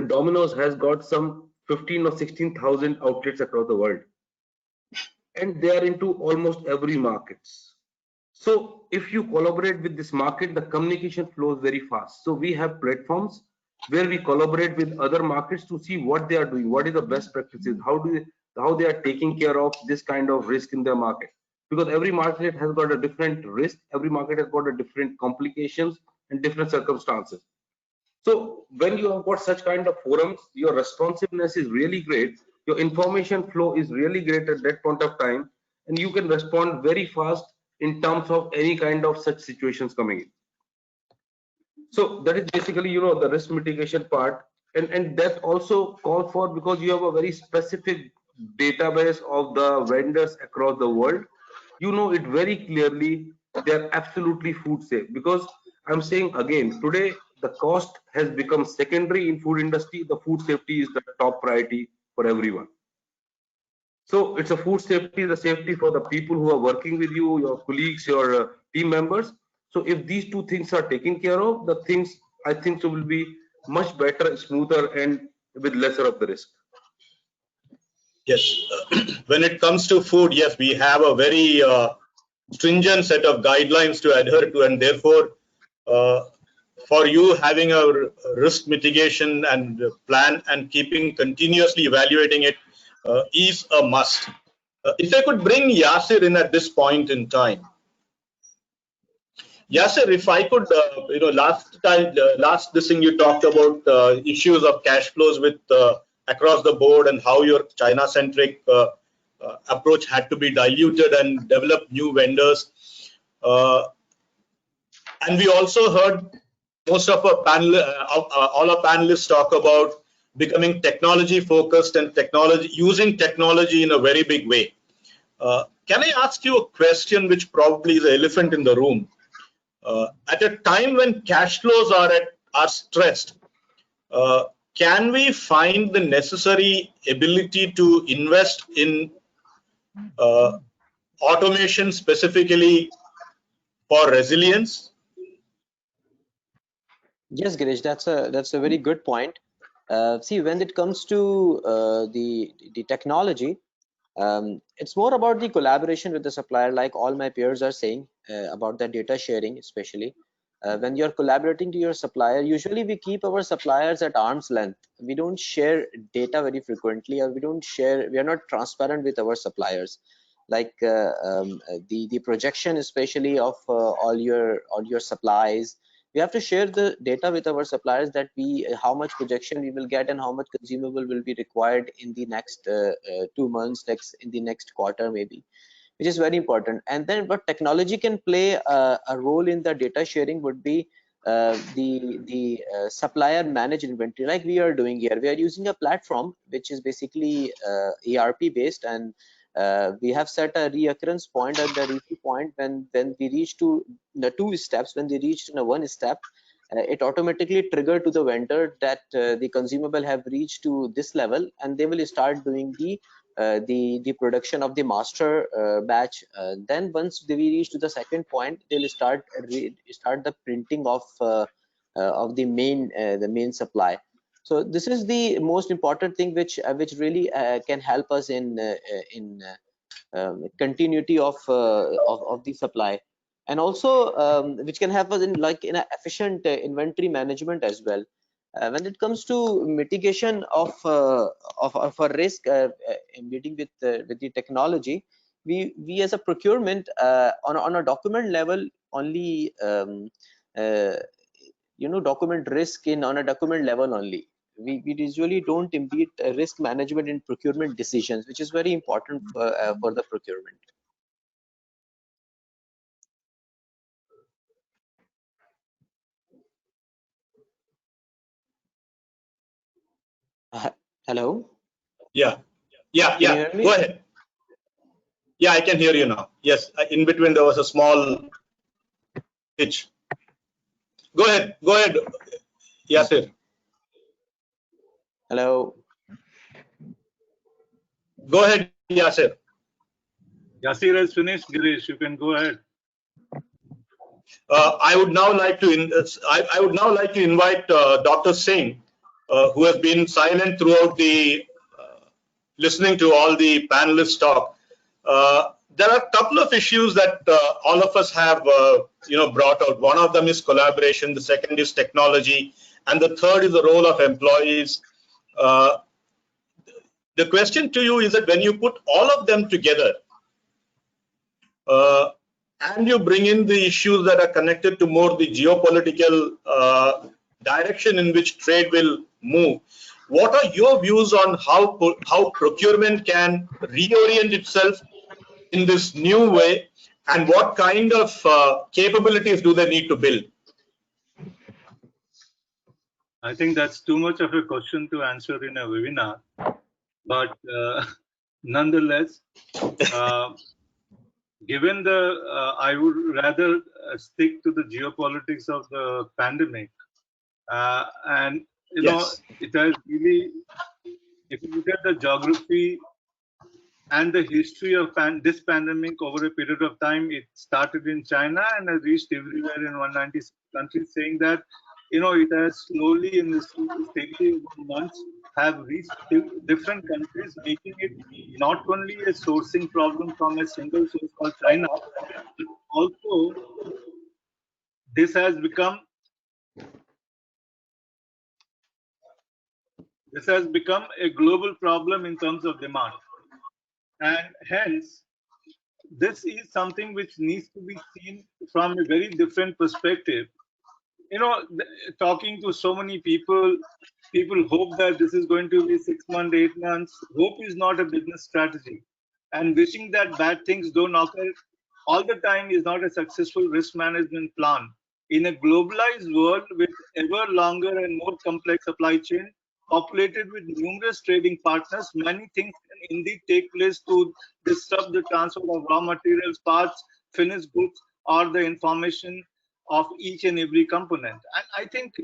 Domino's has got some 15 or 16,000 outlets across the world, and they are into almost every markets. So if you collaborate with this market, the communication flows very fast. So we have platforms where we collaborate with other markets to see what they are doing, what is the best practices, how they are taking care of this kind of risk in their market. Because every market has got a different risk, every market has got a different complications and different circumstances. So when you have got such kind of forums, your responsiveness is really great, your information flow is really great at that point of time, and you can respond very fast in terms of any kind of such situations coming in. So that is basically the risk mitigation part, and that also calls for, because you have a very specific database of the vendors across the world, you know it very clearly, they're absolutely food safe. Because I'm saying again, today the cost has become secondary in food industry, the food safety is the top priority for everyone. So it's a food safety, the safety for the people who are working with you, your colleagues, your team members. So if these two things are taken care of, the things I think so will be much better, smoother, and with lesser of the risk. Yes, when it comes to food, yes, we have a very stringent set of guidelines to adhere to, and therefore, for you having a risk mitigation and plan and keeping continuously evaluating it is a must. If I could bring Yasir in at this point in time. Yasir, if I could, last this thing you talked about issues of cash flows with across the board and how your China-centric approach had to be diluted and develop new vendors. And we also heard most of our panel, all our panelists talk about becoming technology focused and using technology in a very big way. Can I ask you a question which probably is the elephant in the room? At a time when cash flows are stressed, can we find the necessary ability to invest in automation specifically for resilience? Yes, Girish, that's a very good point. See, when it comes to the technology, it's more about the collaboration with the supplier, like all my peers are saying about the data sharing, especially when you're collaborating to your supplier. Usually we keep our suppliers at arm's length. We don't share data very frequently, or we are not transparent with our suppliers. Like the projection, especially of all your supplies, we have to share the data with our suppliers, that how much projection we will get and how much consumable will be required in the next 2 months, in the next quarter maybe, which is very important. And then what technology can play a role in the data sharing would be the supplier managed inventory, like we are doing here. We are using a platform which is basically ERP based, and we have set a reoccurrence point at the refill point when we reach to the 2 steps. When they reached in a 1 step, it automatically triggered to the vendor that the consumable have reached to this level, and they will start doing the production of the master batch. Then once we reach to the second point, they'll start the printing of the main supply. So this is the most important thing which really can help us in continuity of the supply, and also which can help us in in an efficient inventory management as well. When it comes to mitigation of a risk in meeting with the technology, we as a procurement on a document level only document risk on a document level only. We usually don't embed risk management in procurement decisions, which is very important for the procurement. Hello? Yeah. Can you hear me? Go ahead. Yeah, I can hear you now. Yes, in between there was a small hitch. Go ahead, Yasir. Hello? Go ahead, Yasir. Yasir has finished. Girish, you can go ahead. I would now like to invite Dr. Singh, who has been silent throughout the listening to all the panelists talk. There are a couple of issues that all of us have brought out. One of them is collaboration, the second is technology, and the third is the role of employees. The question to you is that when you put all of them together, and you bring in the issues that are connected to more the geopolitical direction in which trade will move, what are your views on how procurement can reorient itself in this new way, and what kind of capabilities do they need to build? I think that's too much of a question to answer in a webinar, but nonetheless, given I would rather stick to the geopolitics of the pandemic, and Yes. it has really, if you look at the geography and the history of this pandemic over a period of time, it started in China and has reached everywhere in 196 countries, saying that it has slowly in this steadily months have reached different countries, making it not only a sourcing problem from a single source called China, but also this has become a global problem in terms of demand, and hence this is something which needs to be seen from a very different perspective. Talking to so many people hope that this is going to be 6 months, 8 months. Hope is not a business strategy, and wishing that bad things don't occur all the time is not a successful risk management plan. In a globalized world with ever longer and more complex supply chain, populated with numerous trading partners, many things can indeed take place to disrupt the transfer of raw materials, parts, finished goods, or the information of each and every component. And I think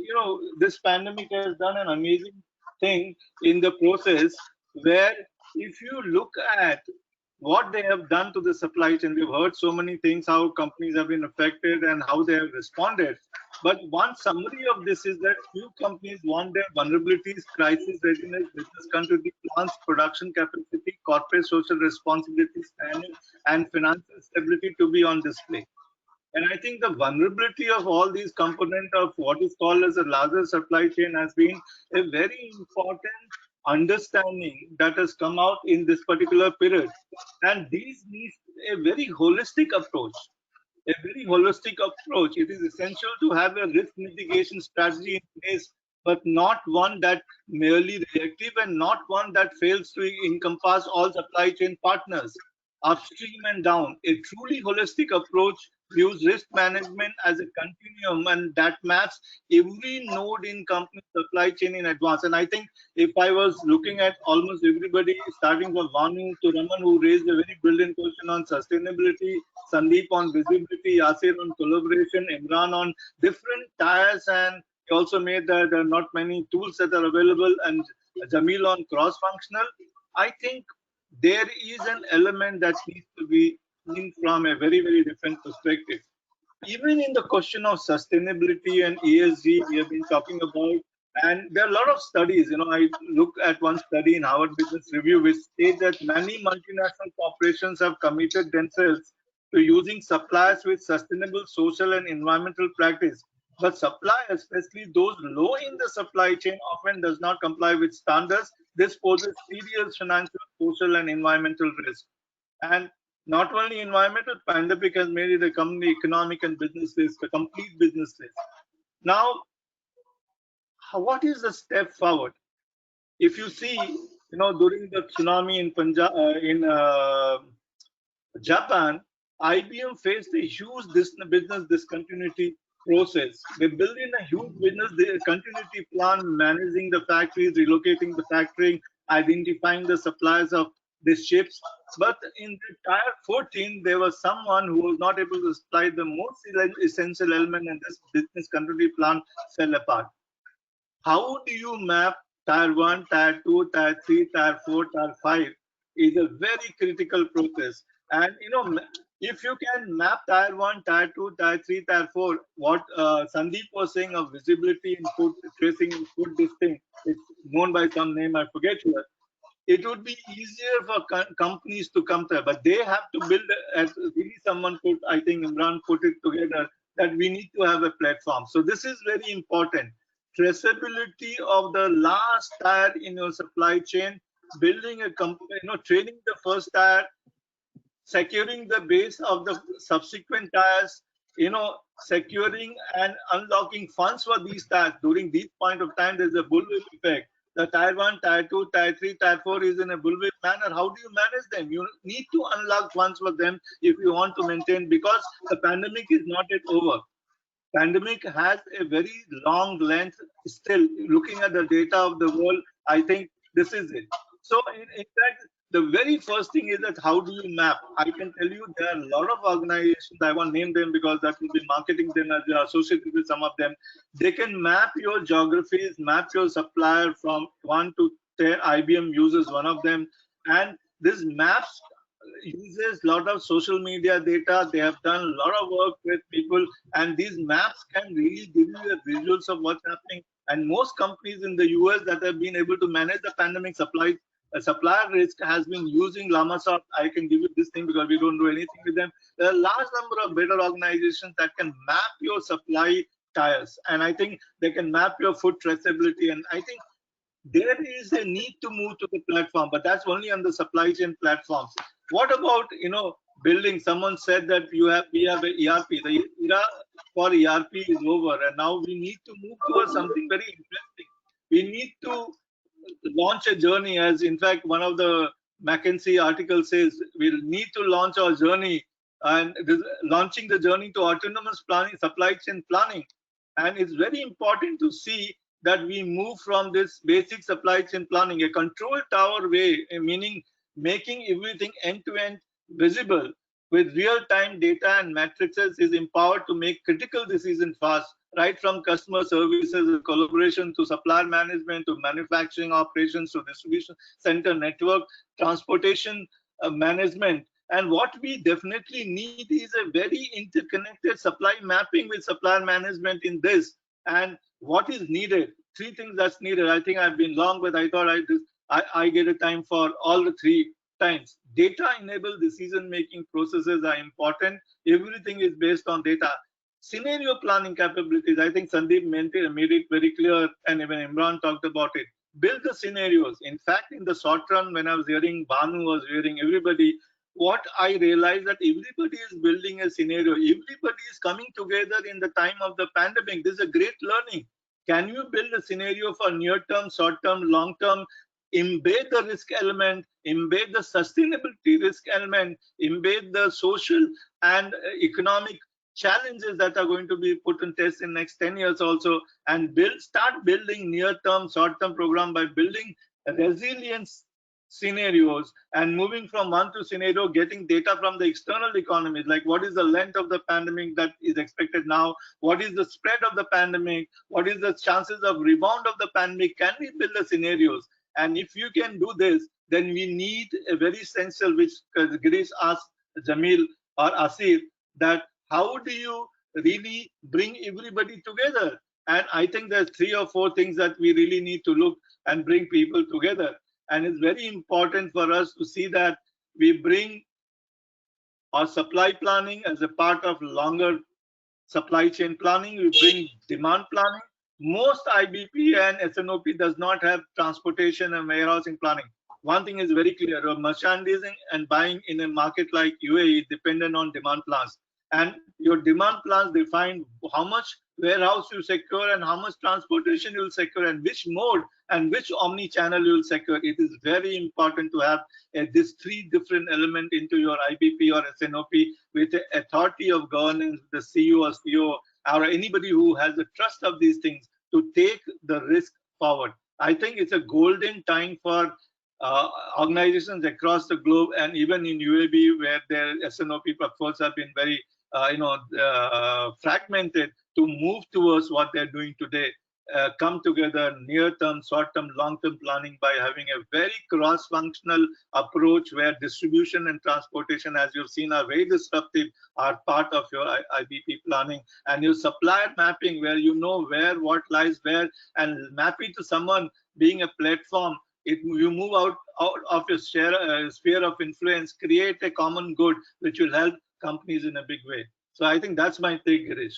this pandemic has done an amazing thing in the process, where if you look at what they have done to the supply chain, we've heard so many things, how companies have been affected and how they have responded. But one summary of this is that few companies want their vulnerabilities, crisis readiness, business continuity plans, production capacity, corporate social responsibility, standing, and financial stability to be on display. And I think the vulnerability of all these components of what is called as a larger supply chain has been a very important understanding that has come out in this particular period. And these need a very holistic approach. A very holistic approach. It is essential to have a risk mitigation strategy in place, but not one that merely reactive and not one that fails to encompass all supply chain partners. upstream and down. A truly holistic approach views risk management as a continuum, and that maps every node in company supply chain in advance. And I think if I was looking at almost everybody, starting from Bhanu to Raman, who raised a very brilliant question on sustainability, Sandeep on visibility, Yasir on collaboration, Imran on different tires, and he also made that there are not many tools that are available, and Jamil on cross-functional. I think there is an element that needs to be seen from a very, very different perspective. Even in the question of sustainability and ESG, we have been talking about, and there are a lot of studies. I look at one study in Harvard Business Review which states that many multinational corporations have committed themselves to using suppliers with sustainable social and environmental practice. But suppliers, especially those low in the supply chain, often does not comply with standards. This poses serious financial, social, and environmental risk. And not only environmental, pandemic has made it a company economic and business risk, a complete business risk. Now, what is the step forward? If you see, during the tsunami in Punjab, in Japan, IBM faced a huge business discontinuity process. They built in a huge business continuity plan, managing the factories, relocating the factory, identifying the suppliers of the chips. But in the Tier 14, there was someone who was not able to supply the most essential element, and this business continuity plan fell apart. How do you map Tier 1, Tier 2, Tier 3, Tier 4, Tier 5 is a very critical process. And if you can map Tier 1, Tier 2, Tier 3, Tier 4, what Sandeep was saying of visibility in food tracing in food this thing, it's known by some name, I forget here. It would be easier for companies to come there, but they have to build, as really someone put, I think Imran put it together, that we need to have a platform. So this is very important. Traceability of the last tier in your supply chain, building a company, training the first tier, securing the base of the subsequent tires, securing and unlocking funds for these tires. During this point of time, there's a bullwhip effect. The Tier 1, Tier 2, Tier 3, Tier 4 is in a bullwhip manner. How do you manage them? You need to unlock funds for them if you want to maintain, because the pandemic is not yet over. Pandemic has a very long length still. Looking at the data of the world, I think this is it. So in fact, the very first thing is that how do you map? I can tell you there are a lot of organizations, I won't name them because that will be marketing them as they are associated with some of them. They can map your geographies, map your supplier from 1 to 10. IBM uses one of them, and this maps uses a lot of social media data. They have done a lot of work with people, and these maps can really give you the visuals of what's happening. And most companies in the US that have been able to manage the pandemic supplier risk has been using Lamasoft. I can give you this thing because we don't do anything with them. There are a large number of better organizations that can map your supply tires, and I think they can map your food traceability. And I think there is a need to move to the platform, but that's only on the supply chain platforms. What about building? Someone said that we have a ERP. The era for ERP is over, and now we need to move towards something very interesting. We need to launch a journey, as in fact one of the McKinsey articles says, we'll need to launch our journey, and launching the journey to autonomous planning, supply chain planning. And it's very important to see that we move from this basic supply chain planning, a control tower way, meaning making everything end-to-end visible with real-time data and matrices, is empowered to make critical decisions fast, right from customer services, collaboration, to supplier management, to manufacturing operations, to distribution center network, transportation management. And what we definitely need is a very interconnected supply mapping with supplier management in this. And what is needed? Three things that's needed. I think I've been long, but I thought I get a time for all the three times. Data-enabled decision-making processes are important. Everything is based on data. Scenario planning capabilities, I think Sandeep made it very clear, and even Imran talked about it. Build the scenarios. In fact, in the short run, when I was hearing Bhanu was hearing everybody, what I realized that everybody is building a scenario. Everybody is coming together in the time of the pandemic. This is a great learning. Can you build a scenario for near-term, short-term, long-term? embed the risk element, embed the sustainability risk element, embed the social and economic challenges that are going to be put in test in next 10 years also, and start building near-term, short-term program by building resilience scenarios and moving from one to scenario, getting data from the external economies, like what is the length of the pandemic that is expected now, what is the spread of the pandemic, what is the chances of rebound of the pandemic, can we build the scenarios? And if you can do this, then we need a very essential, which Girish asked Jamil or Yasir, that how do you really bring everybody together? And I think there's 3 or 4 things that we really need to look and bring people together. And it's very important for us to see that we bring our supply planning as a part of longer supply chain planning. We bring demand planning. Most IBP and SNOP does not have transportation and warehousing planning. One thing is very clear: merchandising and buying in a market like UAE is dependent on demand plans. And your demand plans define how much warehouse you secure and how much transportation you will secure and which mode and which omni-channel you will secure. It is very important to have these 3 different elements into your IBP or SNOP with the authority of governance, the CEO or CEO, or anybody who has the trust of these things to take the risk forward. I think it's a golden time for organizations across the globe, and even in UAB, where their SNOP efforts have been very fragmented, to move towards what they're doing today. Come together, near-term, short-term, long-term planning by having a very cross-functional approach where distribution and transportation, as you've seen, are very disruptive, are part of your IBP planning, and your supplier mapping, where you know where what lies where, and map it to someone being a platform. You move out of your sphere of influence, create a common good which will help companies in a big way. So I think that's my take, Girish.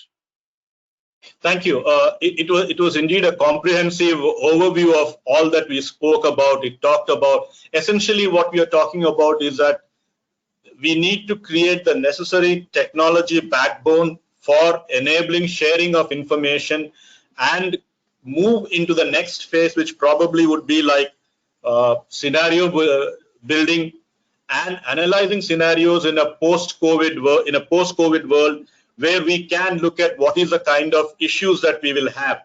Thank you. It was indeed a comprehensive overview of all that we spoke about. It talked about essentially what we are talking about is that we need to create the necessary technology backbone for enabling sharing of information and move into the next phase, which probably would be like scenario building and analyzing scenarios in a post-COVID world, where we can look at what is the kind of issues that we will have.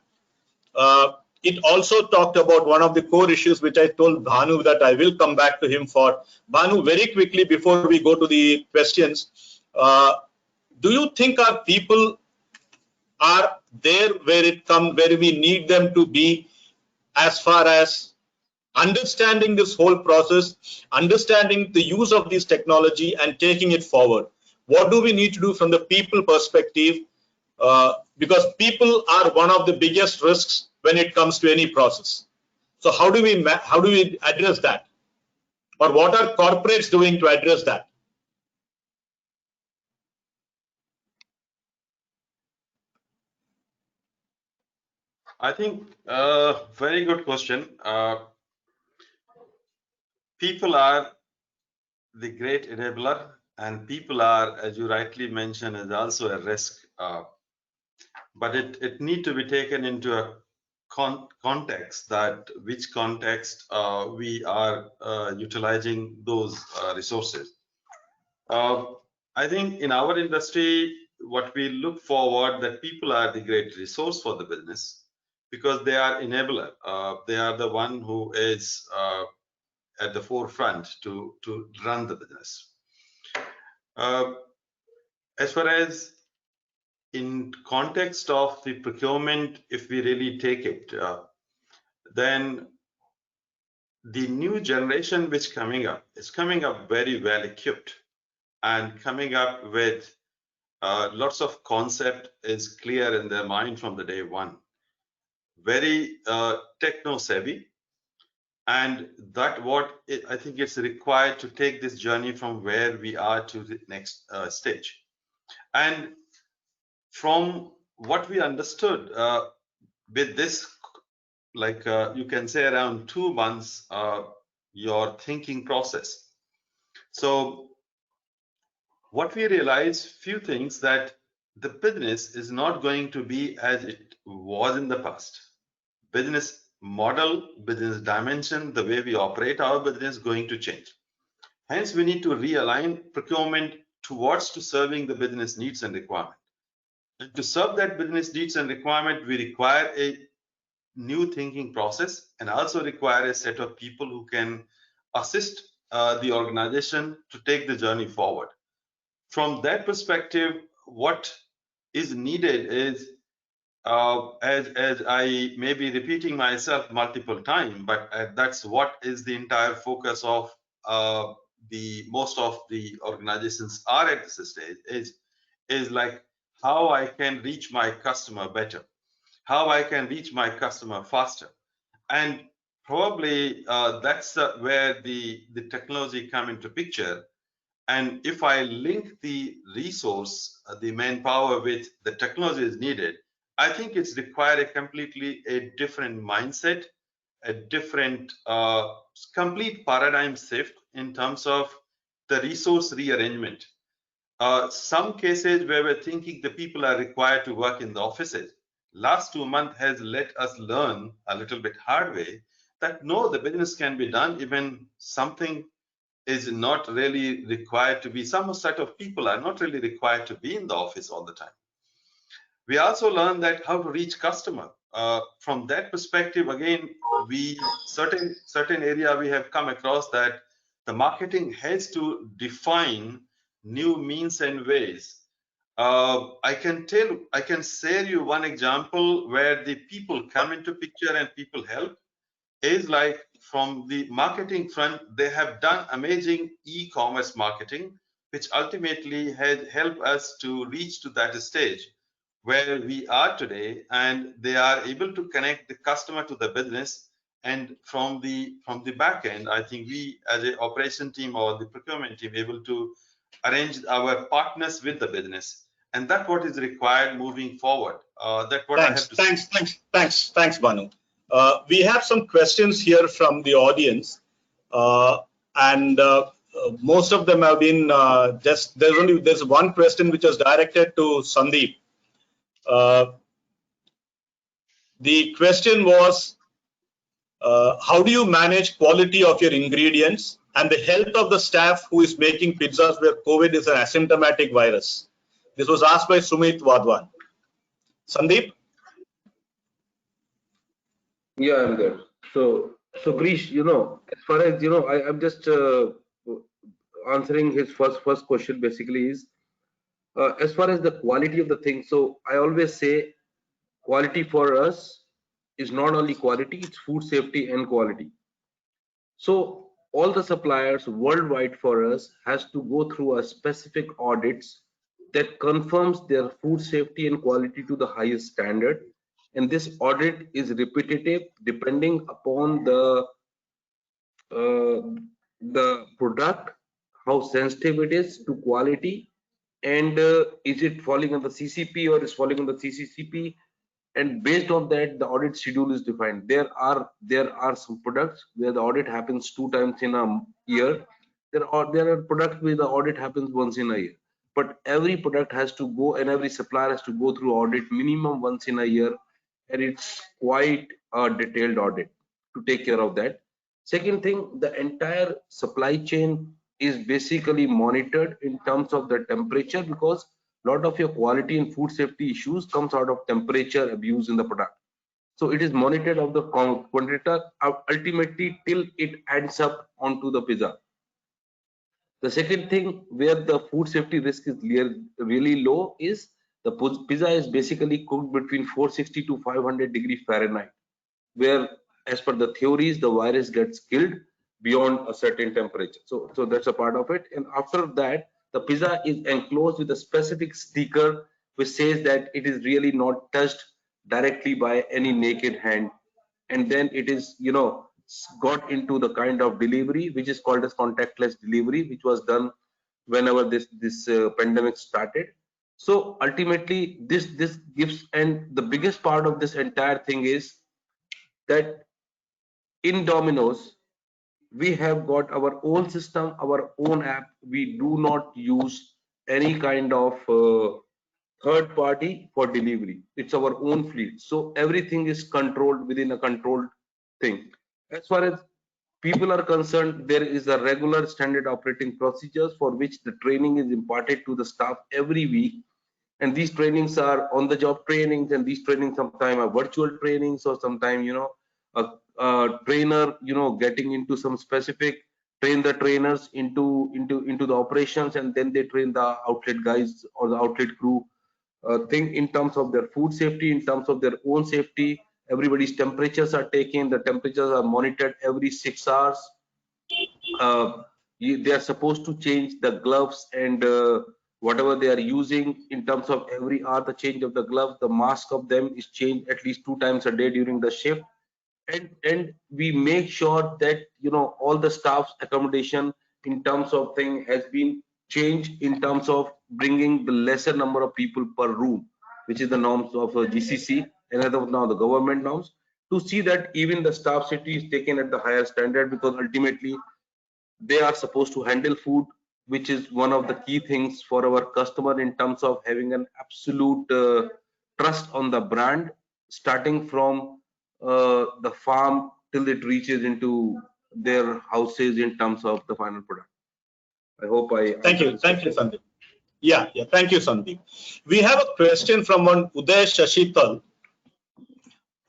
It also talked about one of the core issues, which I told Bhanu that I will come back to him for. Bhanu, very quickly before we go to the questions, do you think our people are there where we need them to be, as far as understanding this whole process, understanding the use of this technology and taking it forward? What do we need to do from the people perspective? Because people are one of the biggest risks when it comes to any process. So how do we address that? Or what are corporates doing to address that? I think very good question. People are the great enabler, and people are, as you rightly mentioned, is also a risk. But it need to be taken into a context, that which context we are utilizing those resources. I think in our industry, what we look forward, that people are the great resource for the business, because they are enabler. They are the one who is at the forefront to run the business. As far as in context of the procurement, if we really take it, then the new generation which coming up is coming up very well equipped and coming up with lots of concept is clear in their mind from the day one. Very techno savvy, and that I think it's required to take this journey from where we are to the next stage. And from what we understood with this, like you can say around 2 months, your thinking process. So what we realized, few things, that the business is not going to be as it was in the past. Business model, business dimension, the way we operate our business going to change. Hence, we need to realign procurement towards to serving the business needs and requirement. And to serve that business needs and requirement, we require a new thinking process and also require a set of people who can assist the organization to take the journey forward. From that perspective, what is needed is, as I may be repeating myself multiple times, but that's what is the entire focus of the most of the organizations are at this stage, is like how I can reach my customer better, how I can reach my customer faster. And probably that's where the technology come into picture. And if I link the resource, the manpower with the technology is needed, I think it's required a completely different mindset, a different complete paradigm shift in terms of the resource rearrangement. Some cases where we're thinking the people are required to work in the offices, last 2 months has let us learn a little bit hard way that no, the business can be done even something is not really required to be, some set of people are not really required to be in the office all the time. We also learned that how to reach customer. From that perspective, again, we certain area we have come across that the marketing has to define new means and ways. I can share you one example where the people come into picture and people help is like from the marketing front, they have done amazing e-commerce marketing, which ultimately has helped us to reach to that stage where we are today, and they are able to connect the customer to the business. And from the back end, I think we as an operation team or the procurement team able to arrange our partners with the business, and that's what is required moving forward. That's what I have to say. Thanks, Bhanu. We have some questions here from the audience, and most of them have been there's one question which was directed to Sandeep. The question was, how do you manage quality of your ingredients and the health of the staff who is making pizzas where COVID is an asymptomatic virus? This was asked by Sumit Wadwan. Sandeep? Yeah, I'm there. So Girish, as far as I'm just answering his first question. Basically, is as far as the quality of the thing. So I always say, quality for us is not only quality; it's food safety and quality. So all the suppliers worldwide for us has to go through a specific audits that confirms their food safety and quality to the highest standard. And this audit is repetitive depending upon the product, how sensitive it is to quality, and is it falling on the CCP or is falling on the CCCP. And based on that, the audit schedule is defined. There are some products where the audit happens 2 times in a year. There are products where the audit happens once in a year. But every product has to go, and every supplier has to go through audit minimum once in a year, and it's quite a detailed audit to take care of that. Second thing, the entire supply chain is basically monitored in terms of the temperature, because a lot of your quality and food safety issues comes out of temperature abuse in the product. So it is monitored of the quantitator ultimately till it adds up onto the pizza. The second thing where the food safety risk is really low is the pizza is basically cooked between 460 to 500 degrees Fahrenheit, where as per the theories, the virus gets killed beyond a certain temperature. So that's a part of it. And after that, the pizza is enclosed with a specific sticker which says that it is really not touched directly by any naked hand. And then it is, got into the kind of delivery which is called as contactless delivery, which was done whenever this pandemic started. So ultimately, this gives, and the biggest part of this entire thing is that in Domino's, we have got our own system, our own app. We do not use any kind of third party for delivery. It's our own fleet. So everything is controlled within a controlled thing. As far as people are concerned, there is a regular standard operating procedures for which the training is imparted to the staff every week. And these trainings are on the job trainings, and these trainings sometimes are virtual trainings, or sometimes, a trainer, getting into some specific, train the trainers into the operations, and then they train the outlet guys or the outlet crew. Think in terms of their food safety, in terms of their own safety. Everybody's temperatures are taken, the temperatures are monitored every 6 hours. They are supposed to change the gloves and whatever they are using in terms of every hour, the change of the gloves, the mask of them is changed at least 2 times a day during the shift. And we make sure that all the staff's accommodation in terms of thing has been changed in terms of bringing the lesser number of people per room, which is the norms of GCC and as of now the government norms, to see that even the staff safety is taken at the higher standard, because ultimately they are supposed to handle food, which is one of the key things for our customer in terms of having an absolute trust on the brand, starting from the farm till it reaches into their houses in terms of the final product. I hope I thank you, Sandeep. Yeah, thank you, Sandeep. We have a question from one Uday Shashital.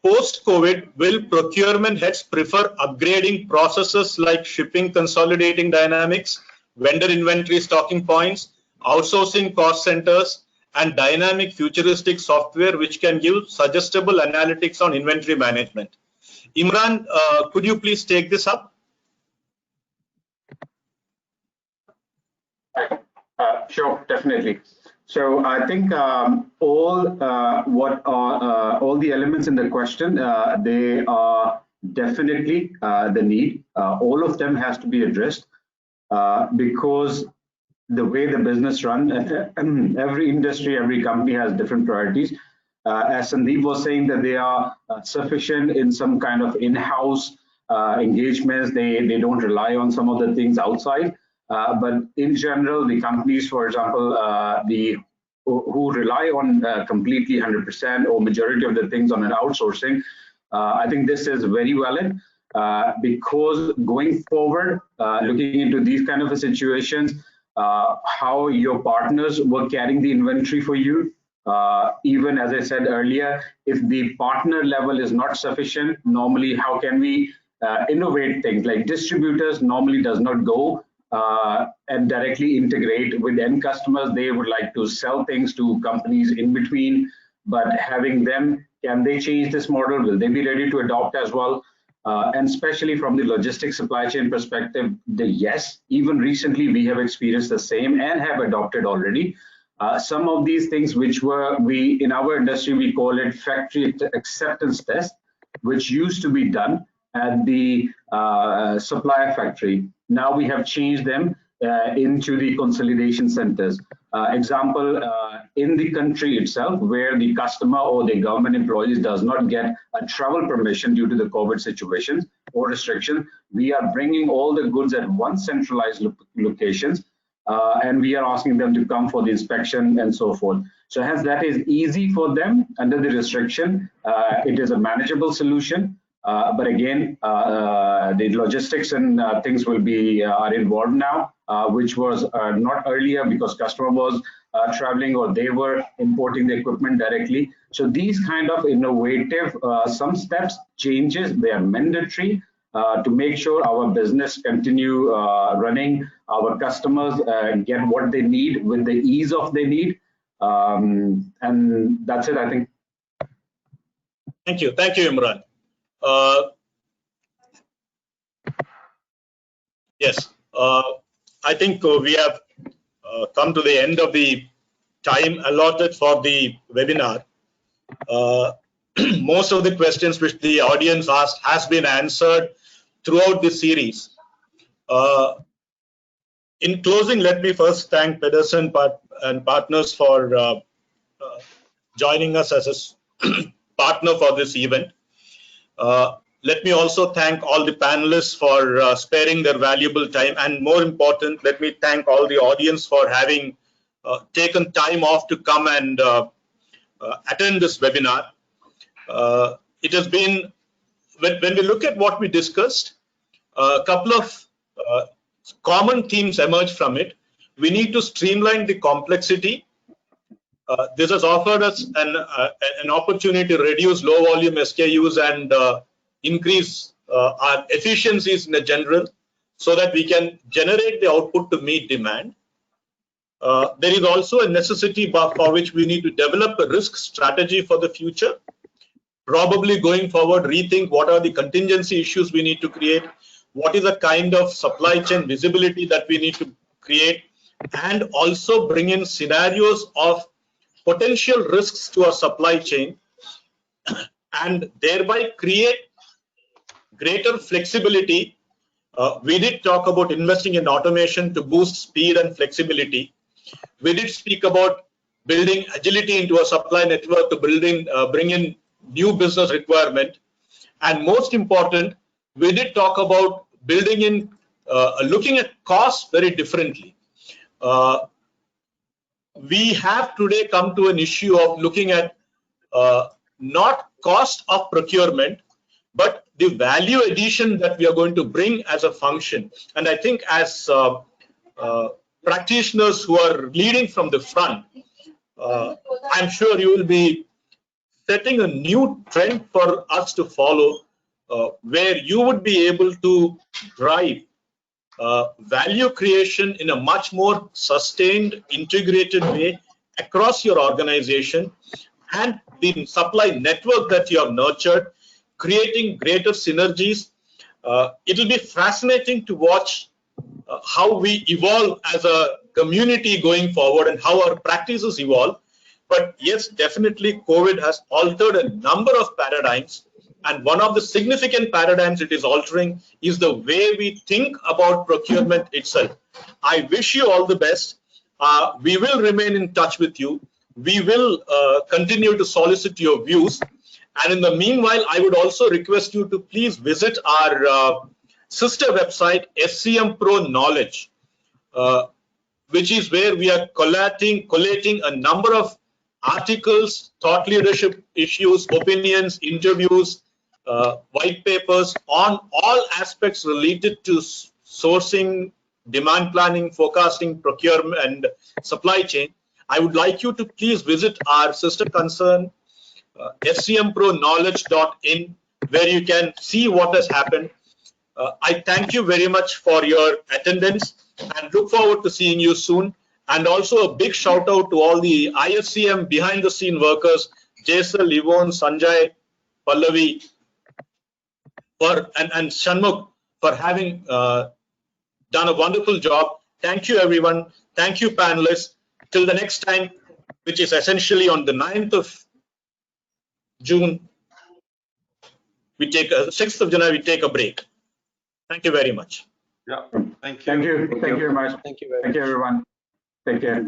Post-COVID, will procurement heads prefer upgrading processes like shipping consolidating dynamics, vendor inventory stocking points, outsourcing cost centers, and dynamic futuristic software which can give suggestible analytics on inventory management? Imran, could you please take this up? Sure, definitely. So I think all the elements in the question, they are definitely the need. All of them has to be addressed because the way the business run, every industry, every company has different priorities. As Sandeep was saying, that they are sufficient in some kind of in-house engagements. They don't rely on some of the things outside. But in general, the companies, for example, who rely on completely 100% or majority of the things on an outsourcing, I think this is very valid because going forward, looking into these kind of situations, how your partners were carrying the inventory for you. Even as I said earlier, if the partner level is not sufficient, normally how can we innovate things like distributors normally does not go and directly integrate with end customers. They would like to sell things to companies in between, but having them, can they change this model? Will they be ready to adopt as well? And especially from the logistics supply chain perspective, yes, even recently we have experienced the same and have adopted already. Some of these things which in our industry, we call it factory acceptance test, which used to be done at the supplier factory. Now we have changed them into the consolidation centers. Example, in the country itself, where the customer or the government employees does not get a travel permission due to the COVID situations or restriction, we are bringing all the goods at one centralized locations, and we are asking them to come for the inspection and so forth. So hence that is easy for them under the restriction. It is a manageable solution. But again, the logistics and things will be are involved now, which was not earlier because customer was traveling or they were importing the equipment directly. So these kind of innovative, some steps, changes, they are mandatory to make sure our business continue running, our customers get what they need with the ease of their need. And that's it, I think. Thank you, Imran. Yes, I think we have come to the end of the time allotted for the webinar. Most of the questions which the audience asked has been answered throughout the series. In closing, let me first thank Pedersen and partners for joining us as a partner for this event. Let me also thank all the panelists for sparing their valuable time, and more important, let me thank all the audience for having taken time off to come and attend this webinar. It has been when we look at what we discussed, a couple of common themes emerge from it. We need to streamline the complexity. This has offered us an opportunity to reduce low volume SKUs and increase our efficiencies in general, so that we can generate the output to meet demand. There is also a necessity for which we need to develop a risk strategy for the future. Probably going forward, rethink what are the contingency issues we need to create, what is the kind of supply chain visibility that we need to create, and also bring in scenarios of potential risks to our supply chain, and thereby create greater flexibility. We did talk about investing in automation to boost speed and flexibility. We did speak about building agility into a supply network to bring in new business requirement. And most important, we did talk about building in, looking at costs very differently. We have today come to an issue of looking at not cost of procurement, but the value addition that we are going to bring as a function. And I think as practitioners who are leading from the front, I'm sure you will be setting a new trend for us to follow, where you would be able to drive value creation in a much more sustained, integrated way across your organization, and the supply network that you have nurtured, creating greater synergies. It will be fascinating to watch how we evolve as a community going forward and how our practices evolve. But yes, definitely COVID has altered a number of paradigms, and one of the significant paradigms it is altering is the way we think about procurement itself. I wish you all the best. We will remain in touch with you. We will continue to solicit your views. And in the meanwhile, I would also request you to please visit our sister website, ISCM Pro Knowledge, which is where we are collating a number of articles, thought leadership issues, opinions, interviews, white papers on all aspects related to sourcing, demand planning, forecasting, procurement, and supply chain. I would like you to please visit our sister concern, scmpronowledge.in, where you can see what has happened. I thank you very much for your attendance and look forward to seeing you soon. And also a big shout out to all the ISCM behind the scene workers, Jaisal, Yvonne, Sanjay, Pallavi, and Sharma for having done a wonderful job. Thank you, everyone. Thank you, panelists. Till the next time, which is essentially on the 9th of June, we take 6th of January, we take a break. Thank you very much. Yeah, thank you. Thank you. Thank you very much. Thank you very much. Thank you, everyone. Take care.